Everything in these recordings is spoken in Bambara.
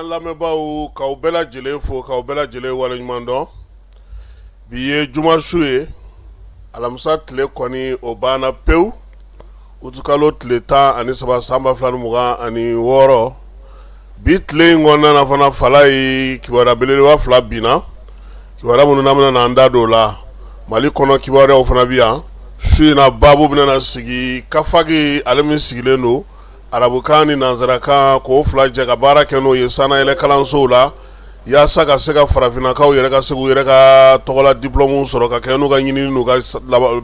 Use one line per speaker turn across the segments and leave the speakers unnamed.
lamɛnbaaw k'aw bɛɛ lajɛlen fo k'aw bɛɛ lajɛlen waleɲuman dɔn. Bi ye jumasu ye, alamisa tile kɔni o banna pewu. Utukalo tile 13 san 2026. Bi tile in kɔnɔna na fana fala ye kibaruya belebeleba 2 binna. Kibaruya minnu n'an bɛna n'an da don o la. Mali kɔnɔ kibaruyaw fana bi yan. Su in na baabu bɛna sigi kafagi ale min sigilen don arabukan ni nanzarakan k'o fila jɛ ka baara kɛ n'o ye sanayɛlɛ kalansow la yaasa ka se ka farafinakaw yɛrɛ ka se k'u yɛrɛ ka tɔgɔla diplôme sɔrɔ ka kɛ n'u ka ɲinini n'u ka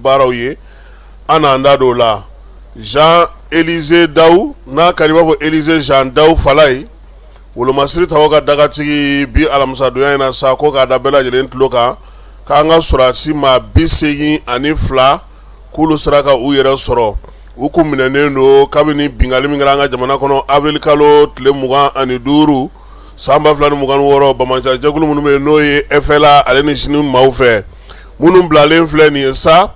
baaraw ye. An n'an da don o la. Jean-Élisée Daou n'a ka di i b'a fɔ Élisée Jean Daou Falaye wolomasiri taw ka dagatigi bi alamisadonya in na sa ko k'a da bɛɛ lajɛlen tulo kan k'an ka sɔrɔdasi maa 82 k'olu sera ka u yɛrɛ sɔrɔ. U kun minɛnen don kabini bingali min kɛra an ka jamana kɔnɔ avril kalo tile 25 san 2026 Bamajan jɛkulu minnu bɛ yen n'o ye FLA ale ni sini maaw fɛ minnu bilalen filɛ nin ye sa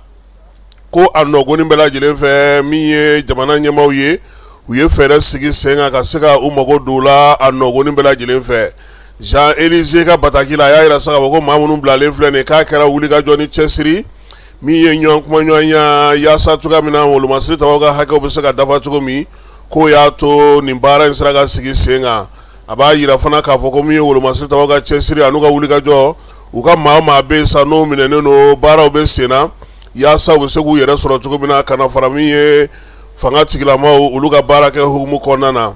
ko a nɔgɔni bɛɛ lajɛlen fɛ min ye jamana ɲɛmaaw ye u ye fɛɛrɛ sigi sen kan ka se ka u mago don la a nɔgɔni bɛɛ lajɛlen fɛ. Jean-Élisée ka bataki la a y'a yira sa k'a fɔ ko maa minnu bilalen filɛ nin ye k'a kɛra wulikajɔ ni cɛsiri min ye ɲɔgɔn kuma ɲɔgɔnya yaasa cogoya min na wolomasiri taw ka hakɛw bɛ se ka dafa cogo min k'o y'a to nin baara in sera ka sigi sen kan. A b'a yira fana k'a fɔ ko min ye wolomasiri taw ka cɛsiri a n'u ka wulikajɔ u ka maa bɛ yen sa n'o minɛnen don baaraw bɛ sen na yaasa u bɛ se k'u yɛrɛ sɔrɔ cogo min na ka na fara min ye fanga tigilamaw olu ka baara kɛ hukumu kɔnɔna na.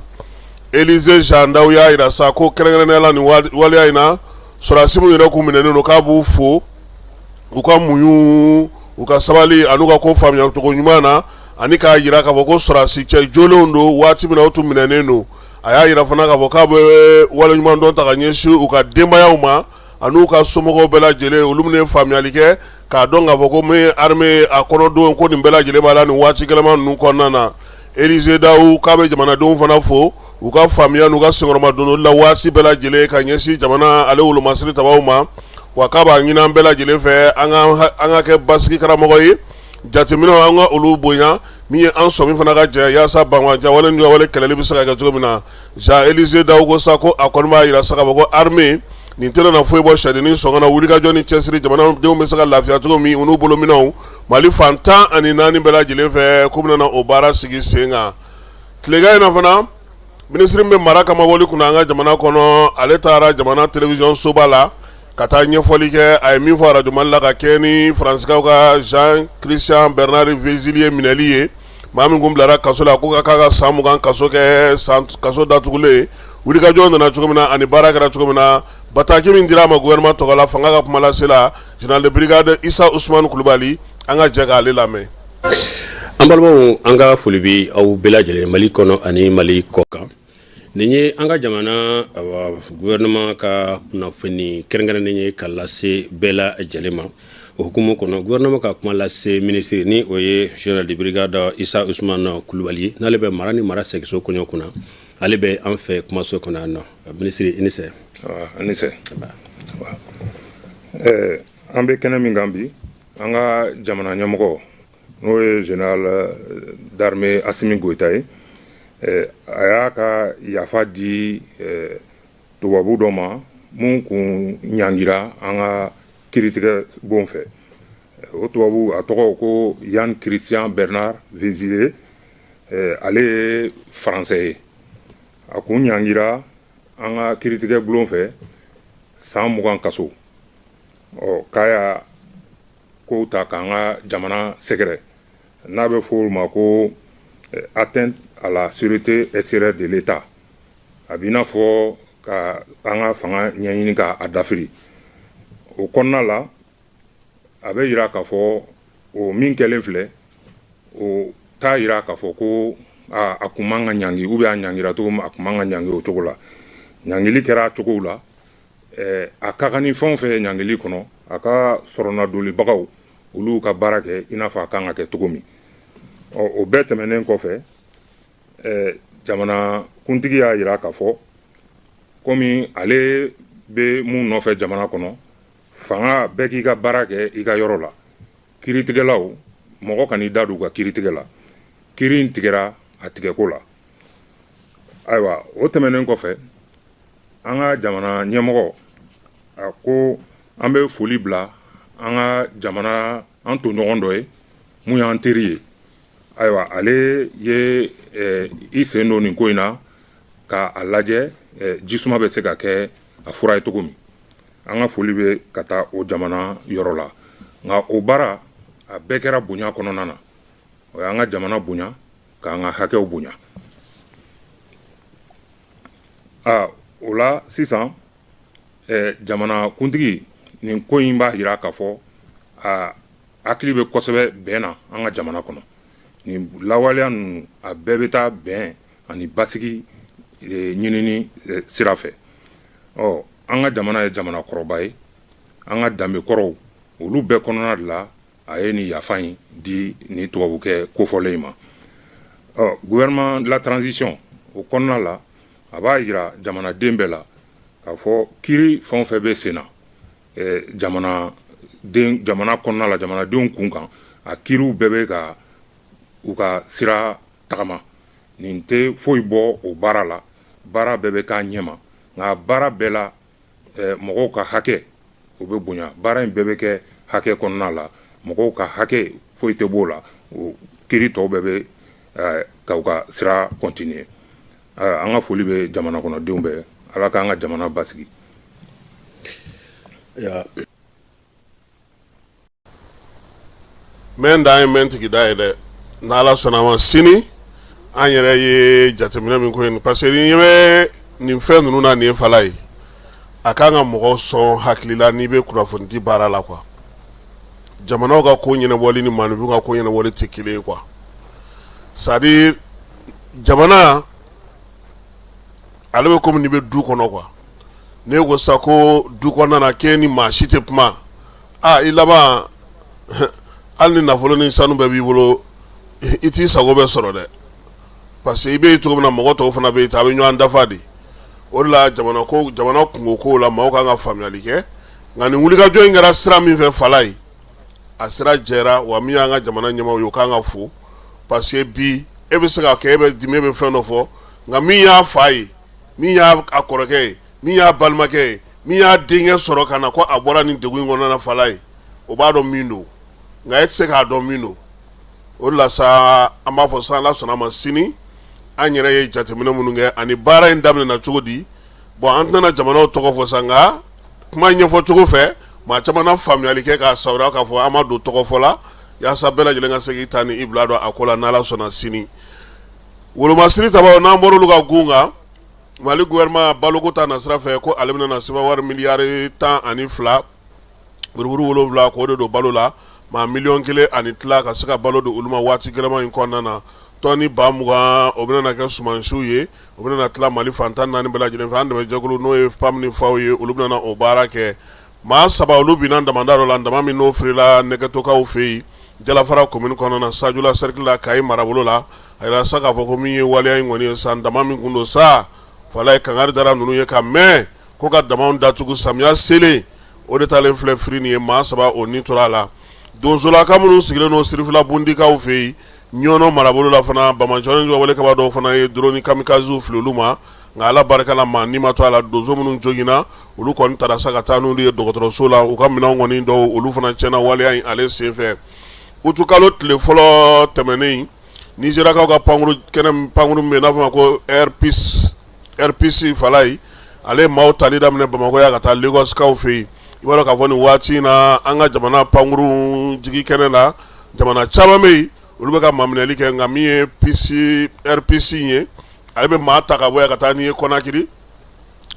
Élisée Jean Daou y'a yira sa ko kɛrɛnkɛrɛnnenya la nin waleya in na sɔrɔdasi minnu yɛrɛ kun minɛnen don k'a b'u fo u ka muɲu u ka sabali an'u ka ko faamuya cogo ɲuman na ani k'a yira k'a fɔ ko sɔrɔdasi cɛ jolenw don waati min na u tun minɛnen don. A y'a yira fana k'a fɔ k'a bɛ waleɲuman dɔn ta ka ɲɛsin u ka denbayaw ma an'u ka somɔgɔw bɛɛ lajɛlen olu minnu ye faamuyali kɛ k'a dɔn k'a fɔ ko min armée a kɔnɔdenw ko nin bɛɛ lajɛlen b'a la nin waati gɛlɛman ninnu kɔnɔna na. Élisée Daou k'a bɛ jamanadenw fana fo u ka faamuya n'u ka senkɔrɔma don olu la waati bɛɛ lajɛlen ka ɲɛsin jamana ale wolomasiri tabaw ma. Wa k'a b'a ɲini an bɛɛ lajɛlen fɛ an ka kɛ basigi karamɔgɔ ye jateminɛw an ka olu bonya min ye an sɔmi fana ka jɛ yaasa banwanja wale ni wale kɛlɛli bɛ se ka kɛ cogo min na. Jean-Élisée Daou ko sa ko a kɔni b'a yira sa k'a fɔ ko armée nin tɛna na foyi bɔ sariyanin sɔngɔ na wulikajɔ ni cɛsiri jamanadenw bɛ se ka lafiya cogo min u n'u bolominɛw Mali fan 14 bɛɛ lajɛlen fɛ k'u bɛna o baara sigi sen kan. Tilegan in na fana minisiri bɛ mara kama wali kunna an ka jamana kɔnɔ ale taara jamana télévision soba la ka taa ɲɛfɔli kɛ a ye min fɔ radio Mali la ka kɛ ni faransikaw ka Jean-Christian Bernard Vézilier minɛli ye maa min kun bilara kaso la ko k'a ka san 20 kaso kɛ kaso datugulen wulikajɔ nana cogo min na ani baara kɛra cogo min na bataki min dira a ma gouvernement tɔgɔ la fanga ka kuma lase la général de brigade Issa Ousmane Kulubali an ka jɛ k'ale lamɛn.
An balimaw an ka foli bi aw bɛɛ lajɛlen Mali kɔnɔ ani Mali kɔ kan. Nin ye an ka jamana gouvernement ka kunnafoni kɛrɛnkɛrɛnnen ye ka lase bɛɛ lajɛlen ma. O hukumu kɔnɔ gouvernement ka kuma lase ministre ni o ye général de brigade Issa Ousmane Kulubali n'ale bɛ mara ni mara segiso kɔɲɔ kunna ale bɛ an fɛ kumaso kɔnɔ yan nɔ. Ministre i ni se.
Anise. An bɛ kɛnɛ min kan bi an ka jamana ɲɛmɔgɔ n'o ye général d'armée Assimi Goïta ye a y'a ka yafa di tubabu dɔ ma mun kun ɲangira an ka kiritigɛ bon fɛ. O tubabu a tɔgɔ ko Jean-Christian Bernard Vézilier ale ye faransɛ ye a kun ɲangira an ka kiritigɛ bulon fɛ san 20 kaso k'a y'a kow ta k'an ka jamana sɛgɛrɛ n'a bɛ fɔ o ma ko atteinte à la sûreté extérieure de l'État a b'i n'a fɔ ka an ka fanga ɲɛɲini k'a dafiri o kɔnɔna la a bɛ yira k'a fɔ o min kɛlen filɛ o t'a yira k'a fɔ ko a kun man ka ɲangi ou bien a ɲangira cogo min a kun man ka ɲangi o cogo la ɲangili kɛra cogow la a ka kan ni fɛn o fɛn ye ɲangili kɔnɔ a ka sɔrɔnadolibagaw olu ka baara kɛ i n'a fɔ a kan ka kɛ cogo min o bɛɛ tɛmɛnen kɔfɛ jamana kuntigi y'a yira k'a fɔ komi ale bɛ mun nɔfɛ jamana kɔnɔ fanga bɛɛ k'i ka baara kɛ i ka yɔrɔ la kiritigɛlaw mɔgɔ kan'i da don u ka kiritigɛ la kiri in tigɛra a tigɛko la ayiwa o tɛmɛnen kɔfɛ an ka jamana ɲɛmɔgɔ a ko an bɛ foli bila an ka jamana an toɲɔgɔn dɔ ye mun y'an teri ye ayiwa ale ye i sen don nin ko in na ka a lajɛ jisuma bɛ se ka kɛ a fura ye cogo min an ka foli bɛ ka taa o jamana yɔrɔ la nka o baara a bɛɛ kɛra bonya kɔnɔna na o y'an ka jamana bonya k'an ka hakɛw bonya o la sisan jamana kuntigi nin ko in b'a jira k'a fɔ a hakili bɛ kosɛbɛ bɛn na an ka jamana kɔnɔ nin lawaleya ninnu a bɛɛ bɛ taa bɛn ani basigi ɲinini sira fɛ an ka jamana ye jamana kɔrɔba ye an ka danbe kɔrɔw olu bɛɛ kɔnɔna de la a ye nin yafa in di ni tubabukɛ kofɔlen ma gouvernement de la transition o kɔnɔna la a b'a jira jamanaden bɛɛ la k'a fɔ kiiri fɛn o fɛn bɛ sen na jamana kɔnɔna la jamanadenw kun kan a kiiriw bɛɛ bɛ ka u ka sira tagama nin tɛ foyi bɔ o baara la baara bɛɛ bɛ k'a ɲɛma nka baara bɛɛ la mɔgɔw ka hakɛ o bɛ bonya baara in bɛɛ bɛ kɛ hakɛ kɔnɔna la mɔgɔw ka hakɛ foyi tɛ b'o la o kiiri tɔw bɛɛ bɛ k'u ka sira continuer an ka foli bɛ jamana kɔnɔdenw bɛɛ ala k'an ka jamana basigi.
Mɛn dan ye mɛn tigi da ye dɛ n'ala sɔnna ma sini an yɛrɛ ye jateminɛ min ko ye parce que ni bɛ nin fɛn ninnu na nin ye fala ye a kan ka mɔgɔw sɔn hakili la n'i bɛ kunnafoni di baara la quoi jamanaw ka ko ɲɛnabɔli ni maaninfinw ka ko ɲɛnabɔli tɛ kelen ye quoi c'est à dire jamana ale bɛ komi n'i bɛ du kɔnɔ quoi ne ko sa ko du kɔnɔna na k'e ni maa si tɛ kuma i laban hali ni nafolo ni sanu bɛɛ b'i bolo i t'i sago bɛ sɔrɔ dɛ parce que i bɛ yen cogo min na mɔgɔ tɔw fana bɛ yen a bɛ ɲɔgɔn dafa de o de la jamana kungo kow la maaw kan ka faamuyali kɛ nka nin wulikajɔ in kɛra sira min fɛ fala ye a sira jɛra wa min y'an ka jamana ɲɛmaaw ye o kan ka fo parce que bi e bɛ se ka kɛ e bɛ dimi e bɛ fɛn dɔ fɔ nka min y'a fa ye min y'a kɔrɔkɛ ye min y'a balimakɛ ye min y'a denkɛ sɔrɔ ka na ko a bɔra nin degun in kɔnɔna na fala ye o b'a dɔn min don nka e tɛ se k'a dɔn min don o de la sa an b'a fɔ sa ala sɔnna ma sini an yɛrɛ ye jateminɛ minnu kɛ ani baara in daminɛna cogo di bon an tɛna jamanaw tɔgɔ fɔ sa nka kuma ɲɛfɔ cogo fɛ maa caman na faamuyali kɛ k'a sawura k'a fɔ an ma don tɔgɔ fɔ la yaasa bɛɛ lajɛlen ka se k'i ta ni i bila dɔn a ko la n'ala sɔnna sini wolomasiri tabaw n'an bɔra olu ka gun kan mali gouvernement baloko ta na sira fɛ ko ale bɛna na sɛbɛn wari miliyari 12 buruburu 7 k'o de don balo la maa miliyɔn 1 ani tila ka se ka balo don olu ma waati gɛlɛma in kɔnɔna na tɔni 20 o bɛna na kɛ sumansiw ye o bɛna na tila mali fantan 4 bɛɛ lajɛlen fɛ an dɛmɛ jɛkulu n'o ye PAM ni FAO ye olu bɛna na o baara kɛ maa 7 olu binna damanda dɔ la dama min n'o firila nɛgɛtokaw fɛ yen jalafara commune kɔnɔna na sajula cercle la kayi marabolo la a yɛrɛ sa k'a fɔ ko min ye waleya in kɔni ye san dama min kun don sa fala ye kangari dara ninnu ye ka mɛn ko ka damaw datugu samiya selen o de talen filɛ firi nin ye maa 7 o ni tora a la donsolaka minnu sigilen n'o sirifila bundikaw fɛ yen ɲɔnɔ marabolo la fana bamacɔni wale kaba dɔw fana ye drone kamikaziw fili olu ma nka ala barika la maa ni ma to a la donso minnu joginna olu kɔni taara sa ka taa n'olu ye dɔgɔtɔrɔso la u ka minɛnw kɔni dɔw olu fana tiɲɛna waleya in ale senfɛ utukalo tile fɔlɔ tɛmɛnen nizerakaw ka pankuru min bɛ n'a fɔ ma ko RPC fala ye ale maaw tali daminɛ Bamakɔ ya ka taa Lagos kaw fɛ yen i b'a dɔn k'a fɔ nin waati in na an ka jamana pankuru jigi kɛnɛ la jamana caman bɛ yen olu bɛ ka maminɛli kɛ nka min ye RPC ye ale bɛ maa ta ka bɔ yan ka taa n'i ye Conakry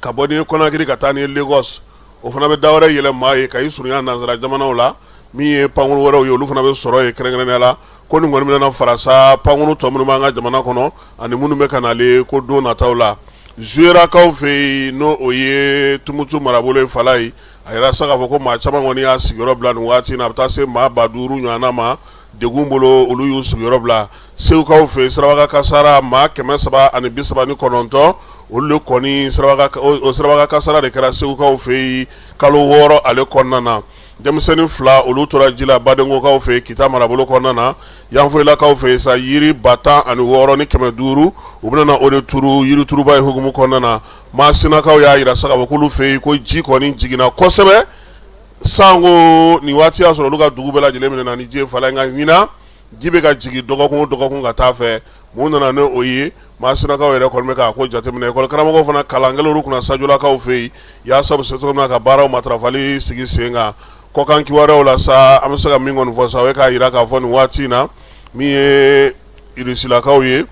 ka bɔ n'i ye Conakry ka taa n'i ye Lagos o fana bɛ dawɛrɛ yɛlɛ maa ye ka i surunya nanzara jamanaw la min ye pankuru wɛrɛw ye olu fana bɛ sɔrɔ yen kɛrɛnkɛrɛnnenya la ko nin kɔni bɛna fara sa pankuru tɔ minnu b'an ka jamana kɔnɔ ani minnu bɛ ka nalen ko don nataw la Zuerakaw fɛ yen n'o o ye Tumutu marabolo ye fala ye a yɛrɛ sa k'a fɔ ko maa caman kɔni y'a sigiyɔrɔ bila nin waati in na a bɛ taa se maa 5000 ɲɔgɔnna ma degun bolo olu y'u sigiyɔrɔ bila Segukaw fɛ Sirabaga kasara maa 339 olu de kɔni Sirabaga kasara de kɛra Segukaw fɛ yen kalo 6 ale kɔnɔna na denmisɛnnin fila olu tora ji la badengokaw fɛ kita marabolo kɔnɔna na yanfoyilakaw fɛ sa yiri 16 ni 500 u bɛna o de turu yiri turuba in hukumu kɔnɔna na maasinakaw y'a yira sa k'a fɔ k'olu fɛ ko ji kɔni jiginna kosɛbɛ sango nin waati y'a sɔrɔ olu ka dugu bɛɛ lajɛlen minɛna ni ji ye fala nka ɲina ji bɛ ka jigin dɔgɔkun o dɔgɔkun ka taa fɛ mun nana ne o ye maasinakaw yɛrɛ kɔni bɛ k'a ko jateminɛ ekɔli karamɔgɔw fana kalan kɛlen olu kunna sajolakaw fɛ yen yaasa bɛ se cogo min na ka baaraw matarafali sigi sen kan kɔkan kibaruyaw la sa an bɛ se ka min kɔni fɔ sa o ye k'a yira k'a fɔ nin waati in na min ye Rusilakaw ye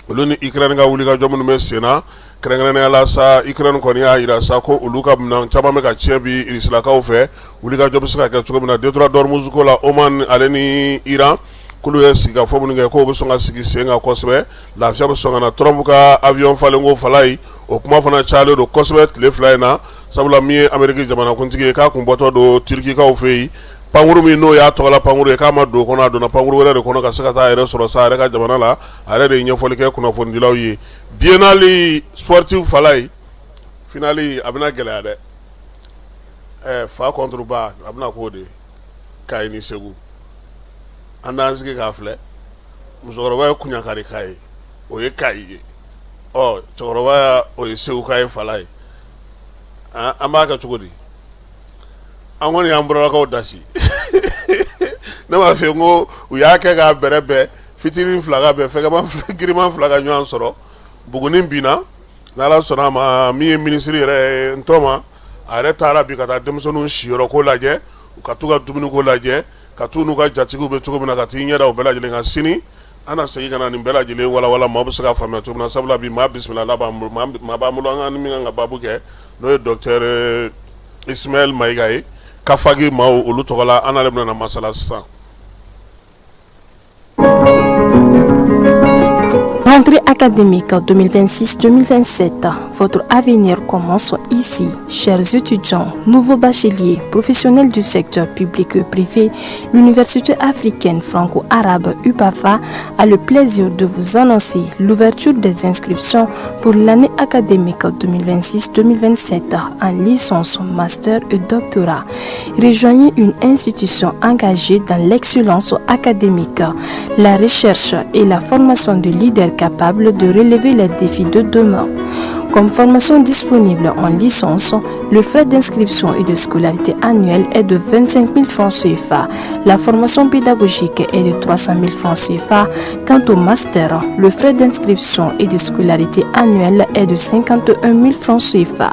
olu ni Ukraine ka wulikajɔ minnu bɛ sen na kɛrɛnkɛrɛnnenya la sa Ukraine kɔni y'a yira sa ko olu ka minɛn caman bɛ ka tiɲɛ bi Rusilakaw fɛ wulikajɔ bɛ se ka kɛ cogo min na Detroit d'Ormuz ko la Oman ale ni Iran k'olu ye sigi ka fɔ minnu kɛ k'o bɛ sɔn ka sigi sen kan kosɛbɛ lafiya bɛ sɔn ka na Trump ka avion falenko fala ye o kuma fana cayalen don kosɛbɛ tile fila in na sabula min ye Ameriki jamanakuntigi ye k'a kun bɔtɔ don Turkikaw fɛ yen pankuru min n'o y'a tɔgɔla pankuru ye k'a ma don o kɔnɔ a donna pankuru wɛrɛ de kɔnɔ ka se ka taa a yɛrɛ sɔrɔ sa a yɛrɛ ka jamana la a yɛrɛ de ye ɲɛfɔli kɛ kunnafonidilaw ye biennale sportif fala ye finale a bɛna gɛlɛya dɛ fa contre ba a bɛna k'o de Kayi ni Segu an d'an sigi k'a filɛ musokɔrɔba ye Kuɲakari ka ye o ye Kayi ye cɛkɔrɔba o ye Segu ka ye fala ye an b'a kɛ cogo di an kɔni y'an bɔrɔlakaw dasi ne b'a fɛ ko u y'a kɛ k'a bɛrɛ bɛɛ fitinin fila ka bɛɛ fɛgɛman giriman fila ka ɲɔgɔn sɔrɔ Buguni binna n'Ala sɔnna a ma min ye minisiri yɛrɛ ye Ntɔma a yɛrɛ taara bi ka taa denmisɛnninw siyɔrɔ ko lajɛ u ka t'u ka dumuni ko lajɛ ka t'u n'u ka jatigiw bɛ cogo min na ka t'i ɲɛda u bɛɛ lajɛlen kan sini an na segin ka na nin bɛɛ lajɛlen walawala maaw bɛ se ka faamuya cogo min na sabula bi maa bisimila b'an bolo maa b'an bolo an ka min kan ka baabu kɛ n'o ye docteur Ismaël Maïga ye Kafagi maaw olu tɔgɔ la an n'ale bɛna masala sisan.
Rentrée académique 2026-2027, votre avenir commence ici. Chers étudiants, nouveaux bacheliers, professionnels du secteur public et privé, l'Université africaine franco-arabe UPAFA a le plaisir de vous annoncer l'ouverture des inscriptions pour l'année académique 2026-2027 en licence, master et doctorat. Rejoignez une institution engagée dans l'excellence académique, la recherche et la formation de leaders capables de relever les défis de demain. Comme formation disponible en licence, le frais d'inscription et de scolarité annuelle est de 25 000 francs CFA. La formation pédagogique est de 300 000 francs CFA. Quant au master, le frais d'inscription et de scolarité annuelle est de 51 000 francs CFA.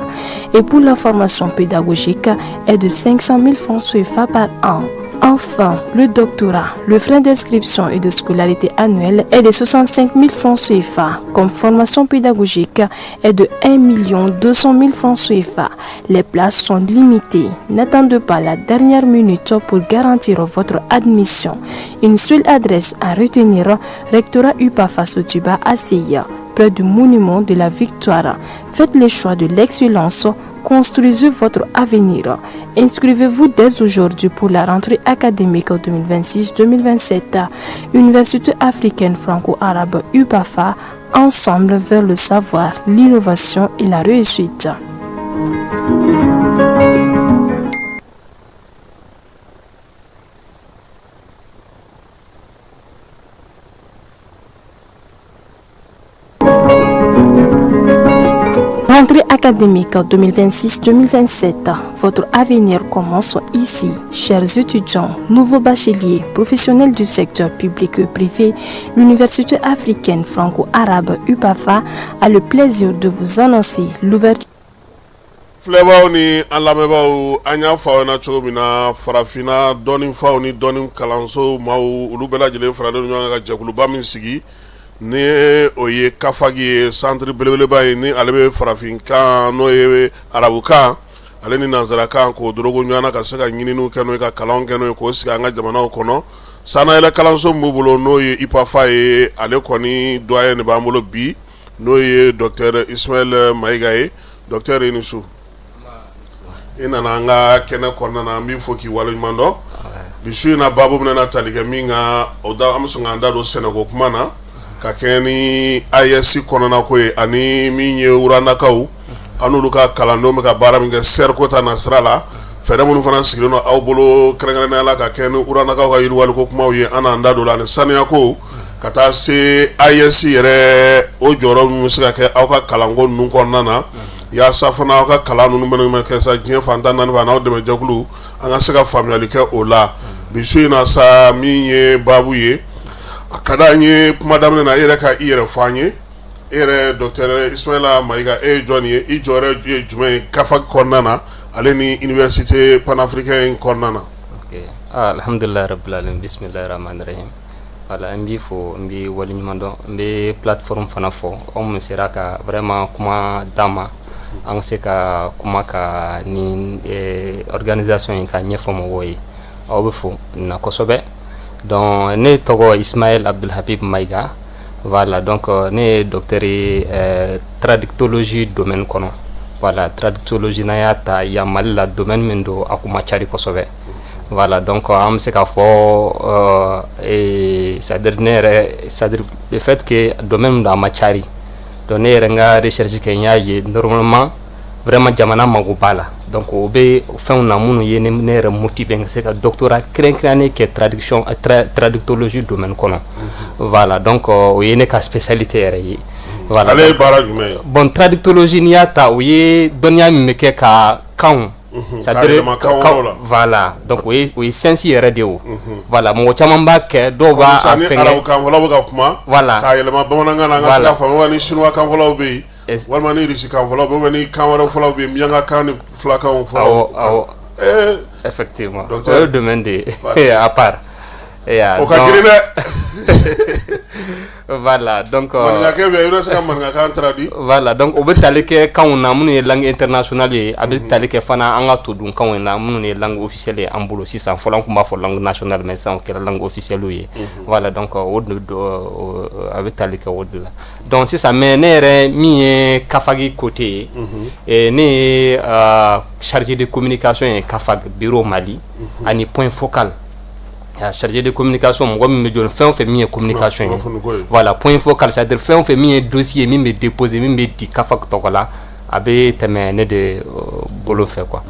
Et pour la formation pédagogique est de 500 000 francs CFA par an. Enfin, le doctorat, le frais d'inscription et de scolarité annuelle est de 65 000 francs CFA. Comme formation pédagogique est de 1 200 000 francs CFA. Les places sont limitées. N'attendez pas la dernière minute pour garantir votre admission. Une seule adresse à retenir, rectorat UPAFA Sotuba à Seya, près du monument de la Victoire. Faites le choix de l'excellence. Construisez votre avenir. Inscrivez-vous dès aujourd'hui pour la rentrée académique 2026-2027. Université africaine franco-arabe UPAFA, ensemble vers le savoir, l'innovation et la réussite. Rentrée académique 2026-2027, votre avenir commence ici. Chers étudiants, nouveaux bacheliers, professionnels du secteur public et privé, l'Université africaine franco-arabe UPAFA a le plaisir de vous annoncer l'ouverture.
Filɛbaw ni an lamɛnbaaw an y'a fɔ aw ɲɛna cogo min na farafina dɔnnifaw ni dɔnni kalanso maaw olu bɛɛ lajɛlen faralen ɲɔgɔn kan ka jɛkuluba min sigi ni o ye Kafagi ye centre belebeleba ye ni ale bɛ farafinkan n'o ye arabukan ale ni nanzarakan k'o dorogo ɲɔgɔn na ka se ka ɲininiw kɛ n'o ye ka kalanw kɛ n'o ye k'o sigi an ka jamanaw kɔnɔ sanayɛlɛ kalanso min b'u bolo n'o ye IPAFA ye ale kɔni doyen de b'an bolo bi n'o ye docteur Ismaël Maïga ye docteur i ni su i nana an ka kɛnɛ kɔnɔna na an b'i fo k'i waleɲuman dɔn bi su in na baabu bɛna tali kɛ min kan o da an bɛ sɔn k'an da don sɛnɛko kuma na ka kɛ ni AES kɔnɔna ko ye ani min ye Wuranakaw an n'olu ka kalandenw bɛ ka baara min kɛ SER ko ta nasira la fɛɛrɛ minnu fana sigilen don aw bolo kɛrɛnkɛrɛnnenya la ka kɛ ni uranakaw ka yiriwaliko kumaw ye an n'an da don la ani saniya ko ka taa se AES yɛrɛ o jɔyɔrɔ min bɛ se ka kɛ aw ka kalanko ninnu kɔnɔna na yaasa fana aw ka kalan ninnu bɛ kɛ sa diɲɛ fantan naani fɛ n'aw dɛmɛ jɛkulu an ka se ka faamuyali kɛ o la bi su in na sa min ye baabu ye a ka d'an ye kuma daminɛ na e yɛrɛ ka i yɛrɛ fɔ an ye e yɛrɛ Dr Ismaila Mayiga e ye jɔn ye i jɔyɔrɔ ye jumɛn ye CAFAC kɔnɔna na ale ni université panafricaine kɔnɔna na.
Ok alhamdulilayi rabbil alamin bisimilahi rahmani rahim voilà n b'i fo n b'i waleɲuman dɔn n bɛ plateforme fana fɔ aw mun sera ka vraiment kuma d'an ma an ka se ka kuma ka ni organisation in ka ɲɛfɔ mɔgɔw ye aw bɛ fo na kosɛbɛ donc ne tɔgɔ Ismail Abdulhabib Mayiga voilà donc ne ye docteur ye traductologie domaine kɔnɔ voilà traductologie n'a y'a ta yan Mali la domaine min don a kun ma cari kosɛbɛ voilà donc an bɛ se ka fɔ c'est-à-dire ne yɛrɛ c'est-à-dire le fait que domaine min don a ma cari donc ne yɛrɛ n ka recherche kɛ n y'a ye normalement vraiment jamana mago b'a la donc o bɛ fɛnw na minnu ye ne yɛrɛ motivé ka se ka doctorat kɛrɛnkɛrɛnnen kɛ traductologie domaine kɔnɔ voilà donc o ye ne ka spécialité yɛrɛ ye voilà
ale ye baara jumɛn ye
bon traductologie n'i y'a ta o ye dɔnniya min bɛ kɛ ka kanw c'est-à-dire voilà donc o ye science yɛrɛ de o voilà mɔgɔ caman b'a kɛ dɔw b'a fɛngɛ
arabu kanfɔlaw bɛ ka kuma
voilà
k'a yɛlɛma bamanankan na an ka se ka faamu ni chinois kanfɔlaw bɛ yen walima ni russe kanfɔlaw bɛ yen ni kan wɛrɛw fɔlaw bɛ yen miyanka kan ni fulakanw fɔlaw
awɔ effectivement o ye domaine de ye à part
o ka girin dɛ
voilà donc
maninkakɛ bɛ yen i bɛ se ka maninkakan traduit
voilà donc o bɛ tali kɛ kanw na minnu ye langue internationale ye a bɛ tali kɛ fana an ka todun kanw na minnu ye langue officielle ye an bolo sisan fɔlɔ an tun b'a fɔ langue nationale mais sisan o kɛra langue officielle ye voilà donc o de a bɛ tali kɛ o de la donc sisan mais ne yɛrɛ min ye CAFAC côté ye ne ye chargé de communication ye CAFAC bureau Mali ani point focal chargé de communication mɔgɔ min bɛ jɔ fɛn o fɛn min ye communication ye voilà point focal c'est-à-dire fɛn o fɛn min ye dossier min bɛ déposer min bɛ di CAFAC tɔgɔ la a bɛ tɛmɛ ne de bolo fɛ quoi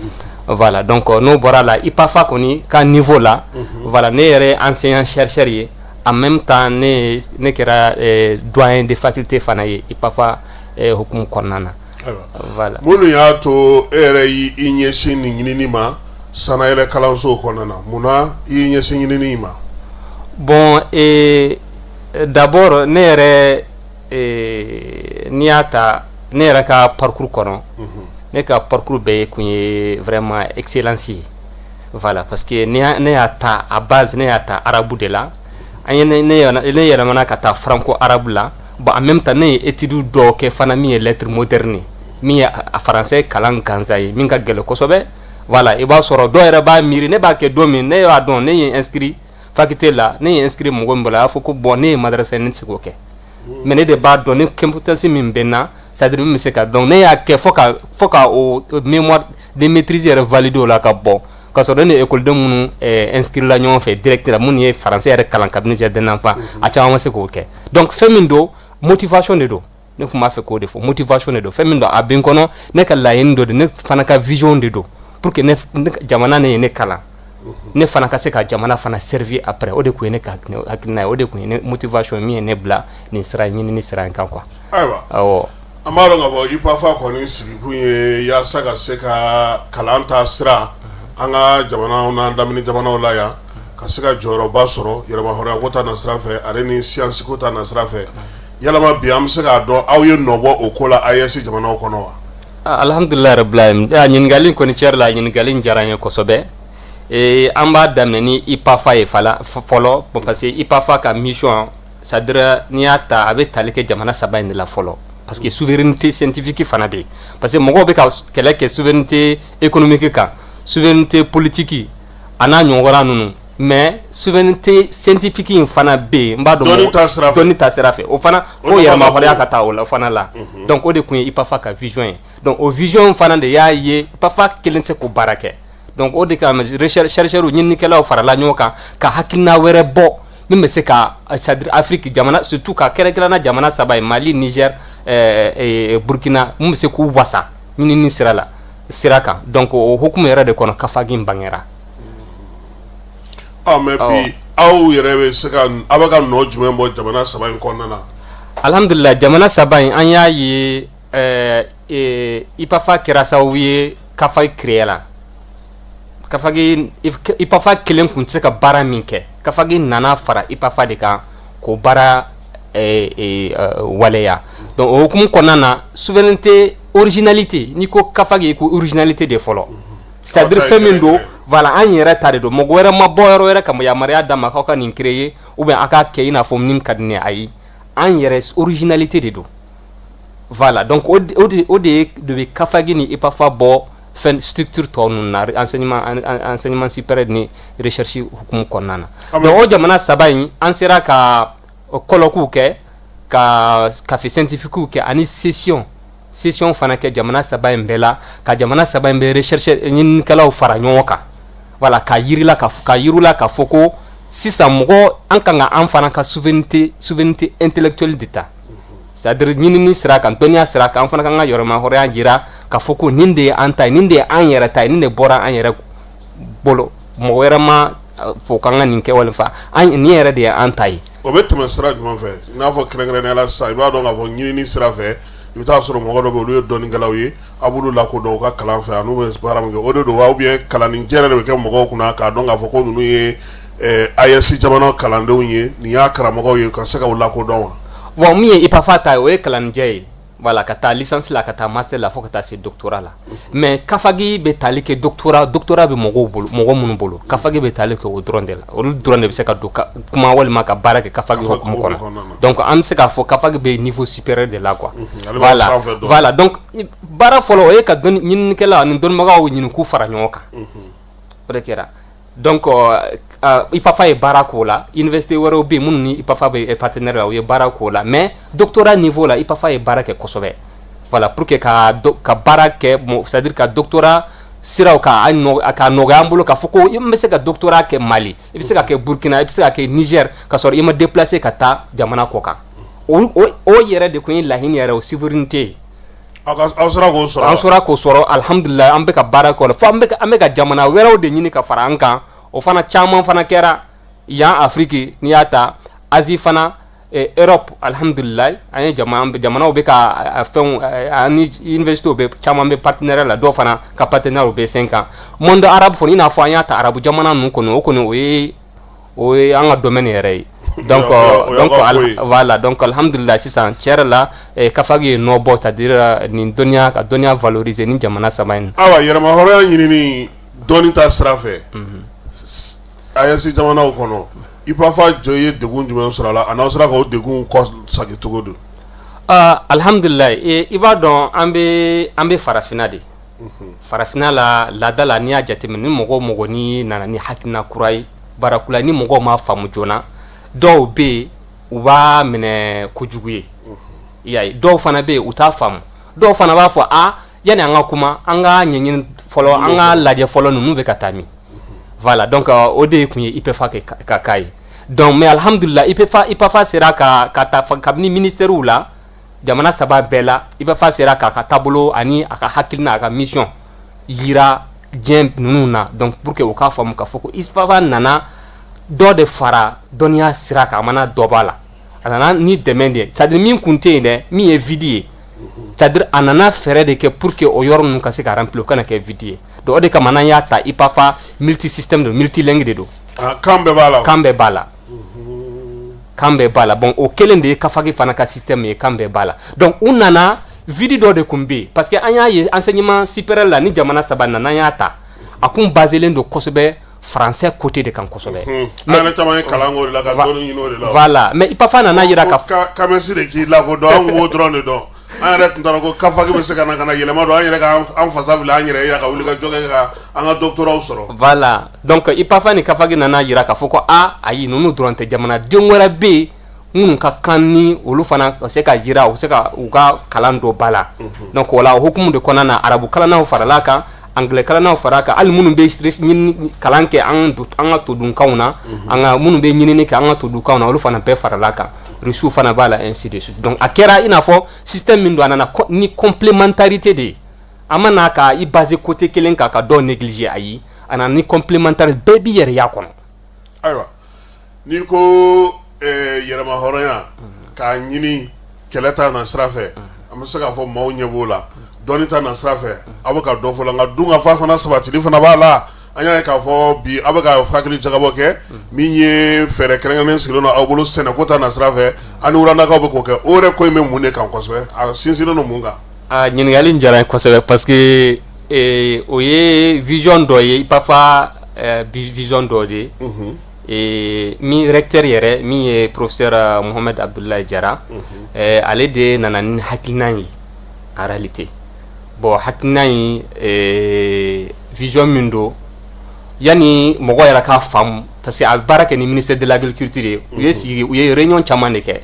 voilà donc n'o bɔra la IPAFA kɔni ka niveau la voilà ne yɛrɛ enseignant chercheur ye en même temps ne kɛra doyen de faculté fana ye IPAFA hukumu kɔnɔna na voilà
minnu y'a to e yɛrɛ y'i ɲɛsin nin ɲinini ma sanayɛlɛ kalanso kɔnɔna na munna I y'i ɲɛsin ɲinini ma
bon d'abord ne yɛrɛ n'i y'a ta ne yɛrɛ ka parcours kɔnɔ ne ka parcours bɛɛ kun ye vraiment excellence ye voilà parce que ne y'a ta à base ne y'a ta arabu de la an ye ne yɛlɛmana ka taa franco arabe la bon en même temps ne ye étude dɔw kɛ fana min ye lettre moderne min ye a français kalan gansan ye min ka gɛlɛn kosɛbɛ voilà i b'a sɔrɔ dɔw yɛrɛ b'a miiri ne b'a kɛ don min ne y'a dɔn ne ye inscrit faculté la ne ye inscrit mɔgɔ min bolo a y'a fɔ ko bon ne ye madrasa ne tɛ se k'o kɛ mais ne de b'a dɔn ne compétence min bɛ n na c'est-à-dire min bɛ se ka donc ne y'a kɛ fo ka o mémoire de maîtrise yɛrɛ validé o la ka bɔ ka sɔrɔ ne ni école minnu inscrit la ɲɔgɔn fɛ direct la minnu ye français yɛrɛ kalan kabini jardin d'enfant a caman ma se k'o kɛ donc fɛn min don motivation de don ne tun b'a fɛ k'o de fɔ motivation de don fɛn min don a bɛ n kɔnɔ ne ka laɲini dɔ de ne fana ka vision de don pour que jamana ne ye ne kalan ne fana ka se ka jamana fana servir après o de kun ye ne ka hakilina ye o de kun ye ne motivation min ye ne bila nin sira ɲinini sira in kan quoi
ayiwa awɔ an b'a dɔn ka fɔ IPAFA kɔni sigikun ye yaasa ka se ka kalan ta sira an ka jamanaw n'an lamini jamanaw la yan ka se ka jɔyɔrɔba sɔrɔ yɛrɛmahɔrɔnya ko ta na sira fɛ ale ni siyansi ko ta na sira fɛ yalama bi an bɛ se k'a dɔn aw ye nɔbɔ o ko la AES jamanaw kɔnɔ wa
alhamdulilayi rabbil alamin ɲininkali kɔni cɛri la ɲininkali diyara n ye kosɛbɛ an b'a daminɛ ni IPAFA ye fɔlɔ parce que IPAFA ka mission c'est-à-dire n'i y'a ta a bɛ tali kɛ jamana saba in de la fɔlɔ parce que souveraineté scientifique fana bɛ yen parce que mɔgɔw bɛ ka kɛlɛ kɛ souveraineté économique kan souveraineté politique a n'a ɲɔgɔnna ninnu mais souveraineté scientifique in fana bɛ yen n b'a dɔn dɔnni ta sira fɛ o fana fo yɛrɛmahɔrɔnya ka taa o la fana la donc o de kun ye IPAFA ka vision ye donc o vision fana de y'a ye IPAFA kelen tɛ se k'o baara kɛ donc o de kama chercheurs ɲininikɛlaw farala ɲɔgɔn kan ka hakilina wɛrɛ bɔ min bɛ se ka c'est-à-dire Afrique jamana surtout ka kɛrɛnkɛrɛnna jamana saba ye Mali Niger Burkina min bɛ se k'u wasa ɲinini sira la siraka donc o hukumu yɛrɛ de kɔnɔ kafagi bangera
mais bi aw yɛrɛ bɛ se ka aw bɛ ka nɔ jumɛn bɔ jamana saba in kɔnɔna na
alhamdulillah jamana saba in an y'a ye IPAFA kɛra sababu ye kafagi créer la kafagi IPAFA kelen kun tɛ se ka baara min kɛ kafagi nana fara IPAFA de kan k'o baara waleya donc o hukumu kɔnɔna na souveraineté originalité ni ko kafagi ko originalité de fɔlɔ c'est-à-dire fɛn min don voilà an yɛrɛ ta de don mɔgɔ wɛrɛ ma bɔ yɔrɔ wɛrɛ kama yamaruya d'a ma k'aw ka nin créer ou bien a ka kɛ i n'a fɔ min ka di ne ayi an yɛrɛ originalité de don voilà donc o de bɛ kafagi ni IPAFA bɔ fɛn structure tɔ ninnu na enseignement supérieur ni recherche hukumu kɔnɔna na donc o jamana saba in an sera ka colloquew kɛ ka café scientifiquew kɛ ani session fana kɛ jamana saba in bɛɛ la ka jamana saba in bɛ recherche ɲininikɛlaw fara ɲɔgɔn kan voilà ka yirila ka fɔ ko sisan mɔgɔ an kan ka an fana ka souveraineté intellectuelle de ta c'est-à-dire ɲinini sira kan dɔnniya sira kan an fana kan ka yɔrɔma hɔrɔnya jira ka fɔ ko nin de ye an ta ye nin de ye an yɛrɛ ta ye nin de bɔra an yɛrɛ bolo mɔgɔ wɛrɛ ma fɔ k'an ka nin kɛ wali fa nin yɛrɛ de ye an ta ye
o bɛ tɛmɛ sira jumɛn fɛ i n'a fɔ kɛrɛnkɛrɛnnenya la sisan i b'a dɔn k'a fɔ ɲinini sira fɛ i bɛ taa sɔrɔ mɔgɔ dɔ bɛ olu ye dɔnnikɛlaw ye a b'olu lakodɔn u ka kalan fɛ n'u bɛ baara min kɛ o de don wa ou bien kalanninjɛ yɛrɛ de bɛ kɛ mɔgɔw kunna k'a dɔn k'a fɔ ko ninnu ye AES jamana kalandenw ye nin y'a karamɔgɔw ye ka se k'u lakodɔn wa.
bon min ye IPAFA ta ye o ye kalanninjɛ ye voilà ka taa licence la ka taa master la fo ka taa se doctorat la mais kafagi bɛ tali kɛ doctorat bɛ mɔgɔ minnu bolo kafagi bɛ tali kɛ o dɔrɔn de la olu dɔrɔn de bɛ se ka don kuma walima ka baara kɛ kafagi hukumu kɔnɔ donc an bɛ se k'a fɔ kafagi bɛ niveau supérieur de la quoi voilà donc baara fɔlɔ o ye ka ɲininikɛla ani dɔnnibagaw ɲini k'u fara ɲɔgɔn kan o de kɛra donc IPAFA ye baara k'o la université wɛrɛw bɛ yen minnu ni IPAFA bɛ partenaire la u ye baara k'o la mais doctorat niveau la IPAFA ye baara kɛ kosɛbɛ voilà pour que ka baara kɛ c'est-à-dire ka doctorat siraw ka nɔgɔya an bolo k'a fɔ ko i bɛ se ka doctorat kɛ Mali i bɛ se ka kɛ Burkina i bɛ se ka kɛ Niger ka sɔrɔ i ma déplacer ka taa jamana kɔ kan o yɛrɛ de kun ye laɲini yɛrɛ o souveraineté ye
aw sera k'o sɔrɔ
an sera k'o sɔrɔ alhamdulilayi an bɛ ka baara kɛ o la fo an bɛ ka jamana wɛrɛw de ɲini ka fara an kan o fana caman fana kɛra yan Afrique n'i y'a ta Asie fana Europe alhamdulilayi an ye jamanaw bɛ ka fɛnw ani universitéw bɛ caman bɛ partenaire la dɔw fana ka partenaire bɛ sen kan monde arabe fɔ i n'a fɔ an y'a ta arabu jamana ninnu kɔnɔ o kɔni o ye an ka domaine yɛrɛ ye donc voilà donc alhamdulilayi sisan tiɲɛ yɛrɛ la kafagi ye nɔ bɔ c'est-à-dire nin dɔnniya ka dɔnniya valoriser ni jamana saba in
awa yɛrɛma hɔrɔnya ɲinini dɔnni ta sira fɛ AES jamanaw kɔnɔ IPAFA jɔ ye degun jumɛn sɔrɔ a la a n'aw sera k'o degun kɔ sagi cogo di
alhamdulilayi i b'a dɔn an bɛ farafinna de farafinna la laada la n'i y'a jateminɛ ni mɔgɔ ni nana ni hakilina kura ye baarakula ni mɔgɔw ma faamu joona dɔw bɛ yen u b'a minɛ kojugu ye i y'a ye dɔw fana bɛ yen u t'a faamu dɔw fana b'a fɔ yanni an ka kuma an ka ɲɛɲini fɔlɔ an ka lajɛ fɔlɔ ninnu bɛ ka taa min voilà donc o de kun ye IPAFA ka k'a ye donc mais alhamdulillah IPAFA sera ka taa kabini ministère la jamana saba bɛɛ la IPAFA sera k'a ka taabolo ani a ka hakilina a ka mission yira diɲɛ ninnu na donc pour que u k'a faamu k'a fɔ ko IPAFA nana dɔ de fara dɔnniya sira kan a mana dɔ b'a la a nana ni dɛmɛ de ye c'est à dire min kun tɛ yen dɛ min ye vide ye c'est à dire a nana fɛɛrɛ de kɛ pour que o yɔrɔ ninnu ka se ka remplir o kana kɛ vide ye donc o de kama n'an y'a ta IPAFA multisystème de multilingue de don
kan bɛɛ b'a la
kan bɛɛ b'a la kan bɛɛ b'a la bon o kelen de ye kafagi fana ka système ye kan bɛɛ b'a la donc u nana vide dɔ de kun bɛ yen parce que an y'a ye enseignement supérieur la ni jamana saba nana an y'a ta a kun baselen don kosɛbɛ français côté de kan kosɛbɛ
mais caman ye kalan k'o de la ka dɔnni ɲini o de la
voilà mais IPAFA nana yira ka
kamɛsi de k'i lakodɔn an b'o dɔrɔn de dɔn an yɛrɛ tun t'a dɔn ko kafagi bɛ se ka na yɛlɛma don an yɛrɛ k'an fasa fili an yɛrɛ ye ka wuli ka jɔ kɛ ka an ka doctorat sɔrɔ
voilà donc IPAFA ni kafagi nana yira k'a fɔ ko ayi ninnu dɔrɔn tɛ jamanaden wɛrɛ bɛ yen minnu ka kan ni olu fana ka se ka yira u se ka u ka kalan dɔ ba la donc o la o hukumu de kɔnɔna na arabu kalannaw farala kan anglais kalannaw farala kan hali minnu bɛ kalan kɛ an ka todunkanw na an ka minnu bɛ ɲinini kɛ an ka todunkanw na olu fana bɛɛ farala kan Russie fana b'a la ainsi de suite donc a kɛra i n'a fɔ système min don a nana ni complémentarité de ye amana ka i basé côté kelen ka ka do négliger ayi ana ni complémentaire baby yere ya kono
aywa ni ko yerema horonya ka nyini keleta na srafe amsa ka fo maw nyebola donita na srafe abaka do fo la nga dunga fa fana sabati li fana bala anya ka fo bi abaka fakili jagabo ke minye fere krengen sirono awbulu sene kota na srafe ani uranda ka bako ke ore ko me munne kan kosbe a sinsino no munga
nyini yali njara kosbe parce que oye vision do ye pafa vision do de mi recteur yere mi professeur Mohamed Abdoulaye Diarra ale de nanan hakinani en réalité bon hakinani vision mundo yani mogo yara ka fam parce que a baraka ni ministère de l'agriculture u ye réunion chamane ke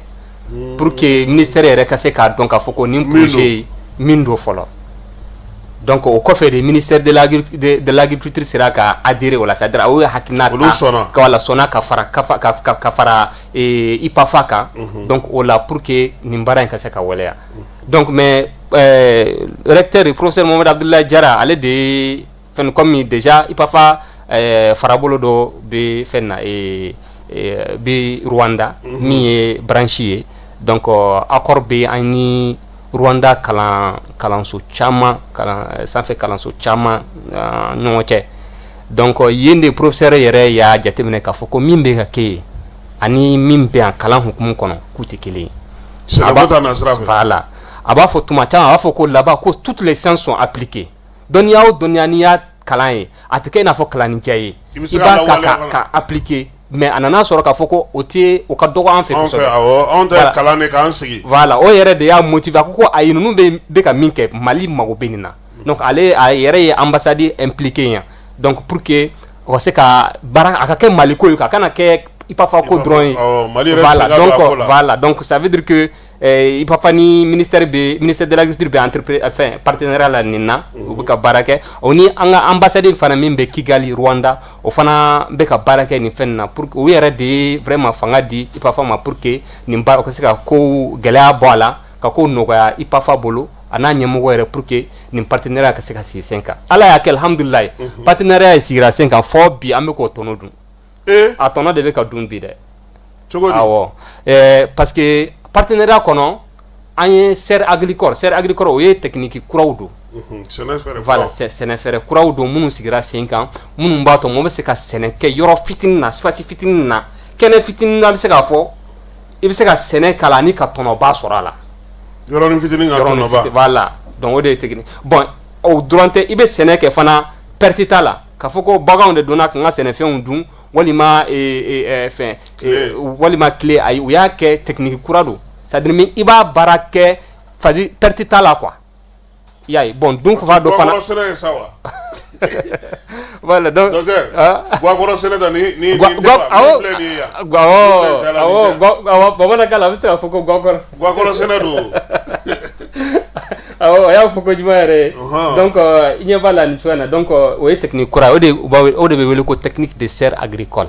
pour que ministère yere ka se ka donc a foko ni projet mindo folo donc au coffre du ministère de l'agriculture sera ka adhérer wala c'est-à-dire o hakina ka wala sona ka fara ipafaka donc wala pour que nimbara en ka se ka wala donc mais recteur professeur Mohamed Abdoulaye Diarra allait de fen comme déjà ipafa farabolo do be fenna be Rwanda mi branché donc accord be ani Rwanda kalanso chama sanfɛ kalanso chama ɲɔgɔn donc yende professeur yɛrɛ y'a jateminɛ k'a fɔ ko min bɛ ka kɛ ani min bɛ kalan hukumu kɔnɔ k'u tɛ kelen voilà a b'a fɔ tuma caman a b'a fɔ ko là-bas ko toutes les sciences sont appliquées dɔnniya o dɔnniya n'i y'a kalan ye a tɛ kɛ i n'a fɔ kalaninjɛ ye i b'a ka appliquer mais anana sɔrɔ k'a fɔ ko o tɛ o ka dɔgɔ an fɛ kosɛbɛ
on tɛ kalan de k'an sigi
voilà o yɛrɛ de y'a motiver ko ayi ninnu bɛ ka min kɛ Mali mago bɛ nin na donc ale a yɛrɛ ye ambassade impliqué yan donc pour que o ka se ka baara a ka kɛ Mali ko ye a kana kɛ ipafa ko dɔrɔn ye voilà donc ça veut dire que ipafa ni ministère de l'agriculture bɛ entrepreneur enfin partenariat la nin na u bɛ ka baara kɛ o ni an ka ambassade fana min bɛ Kigali Rwanda o fana bɛ ka baara kɛ nin fɛn na pour que u yɛrɛ de ye vraiment fanga di ipafa ma pour que nin baara o ka se ka ko gɛlɛya bɔ a la ka ko nɔgɔya ipafa bolo a n'a ɲɛmɔgɔ yɛrɛ pour que nin partenariat ka se ka sigi sen kan ala y'a kɛ alhamdulilayi partenariat ye sigira sen kan fɔ bi an bɛ k'o tɔnɔ dun a tɔnɔ de bɛ ka dun bi dɛ awɔ parce que partenariat kɔnɔ an ye serre agricole o ye technique kuraw don voilà sɛnɛfɛrɛ kuraw don minnu sigira sen kan minnu b'a to mo bɛ se ka sɛnɛ kɛ yɔrɔ fitinin na espace fitinin na kɛnɛ fitinin na bɛ se ka fɔ i bɛ se ka sɛnɛ kalan ni ka tɔnɔba sɔrɔ a la
yɔrɔnin fitinin ka tɔnɔba
voilà donc o de ye technique bon o dɔrɔn tɛ i bɛ sɛnɛ kɛ fana perte t'a la k'a fɔ ko baganw de donna ka n ka sɛnɛfɛnw dun walima fɛn walima tile ayi u y'a kɛ technique kura don c'est-à-dire min i b'a baara kɛ fasi perte t'a la quoi i y'a ye bon dun fa dɔ fana
sɛnɛ ye sa wa
voilà donc
docteur guakɔrɔ sɛnɛ da ni
awɔ bamanankan la a bɛ se ka fɔ ko
guakɔrɔ sɛnɛ don
awɔ a y'a fɔ ko jumɛn yɛrɛ donc i ɲɛ b'a la nin cogoya in na donc o ye technique kura o de bɛ wele ko technique de serre agricole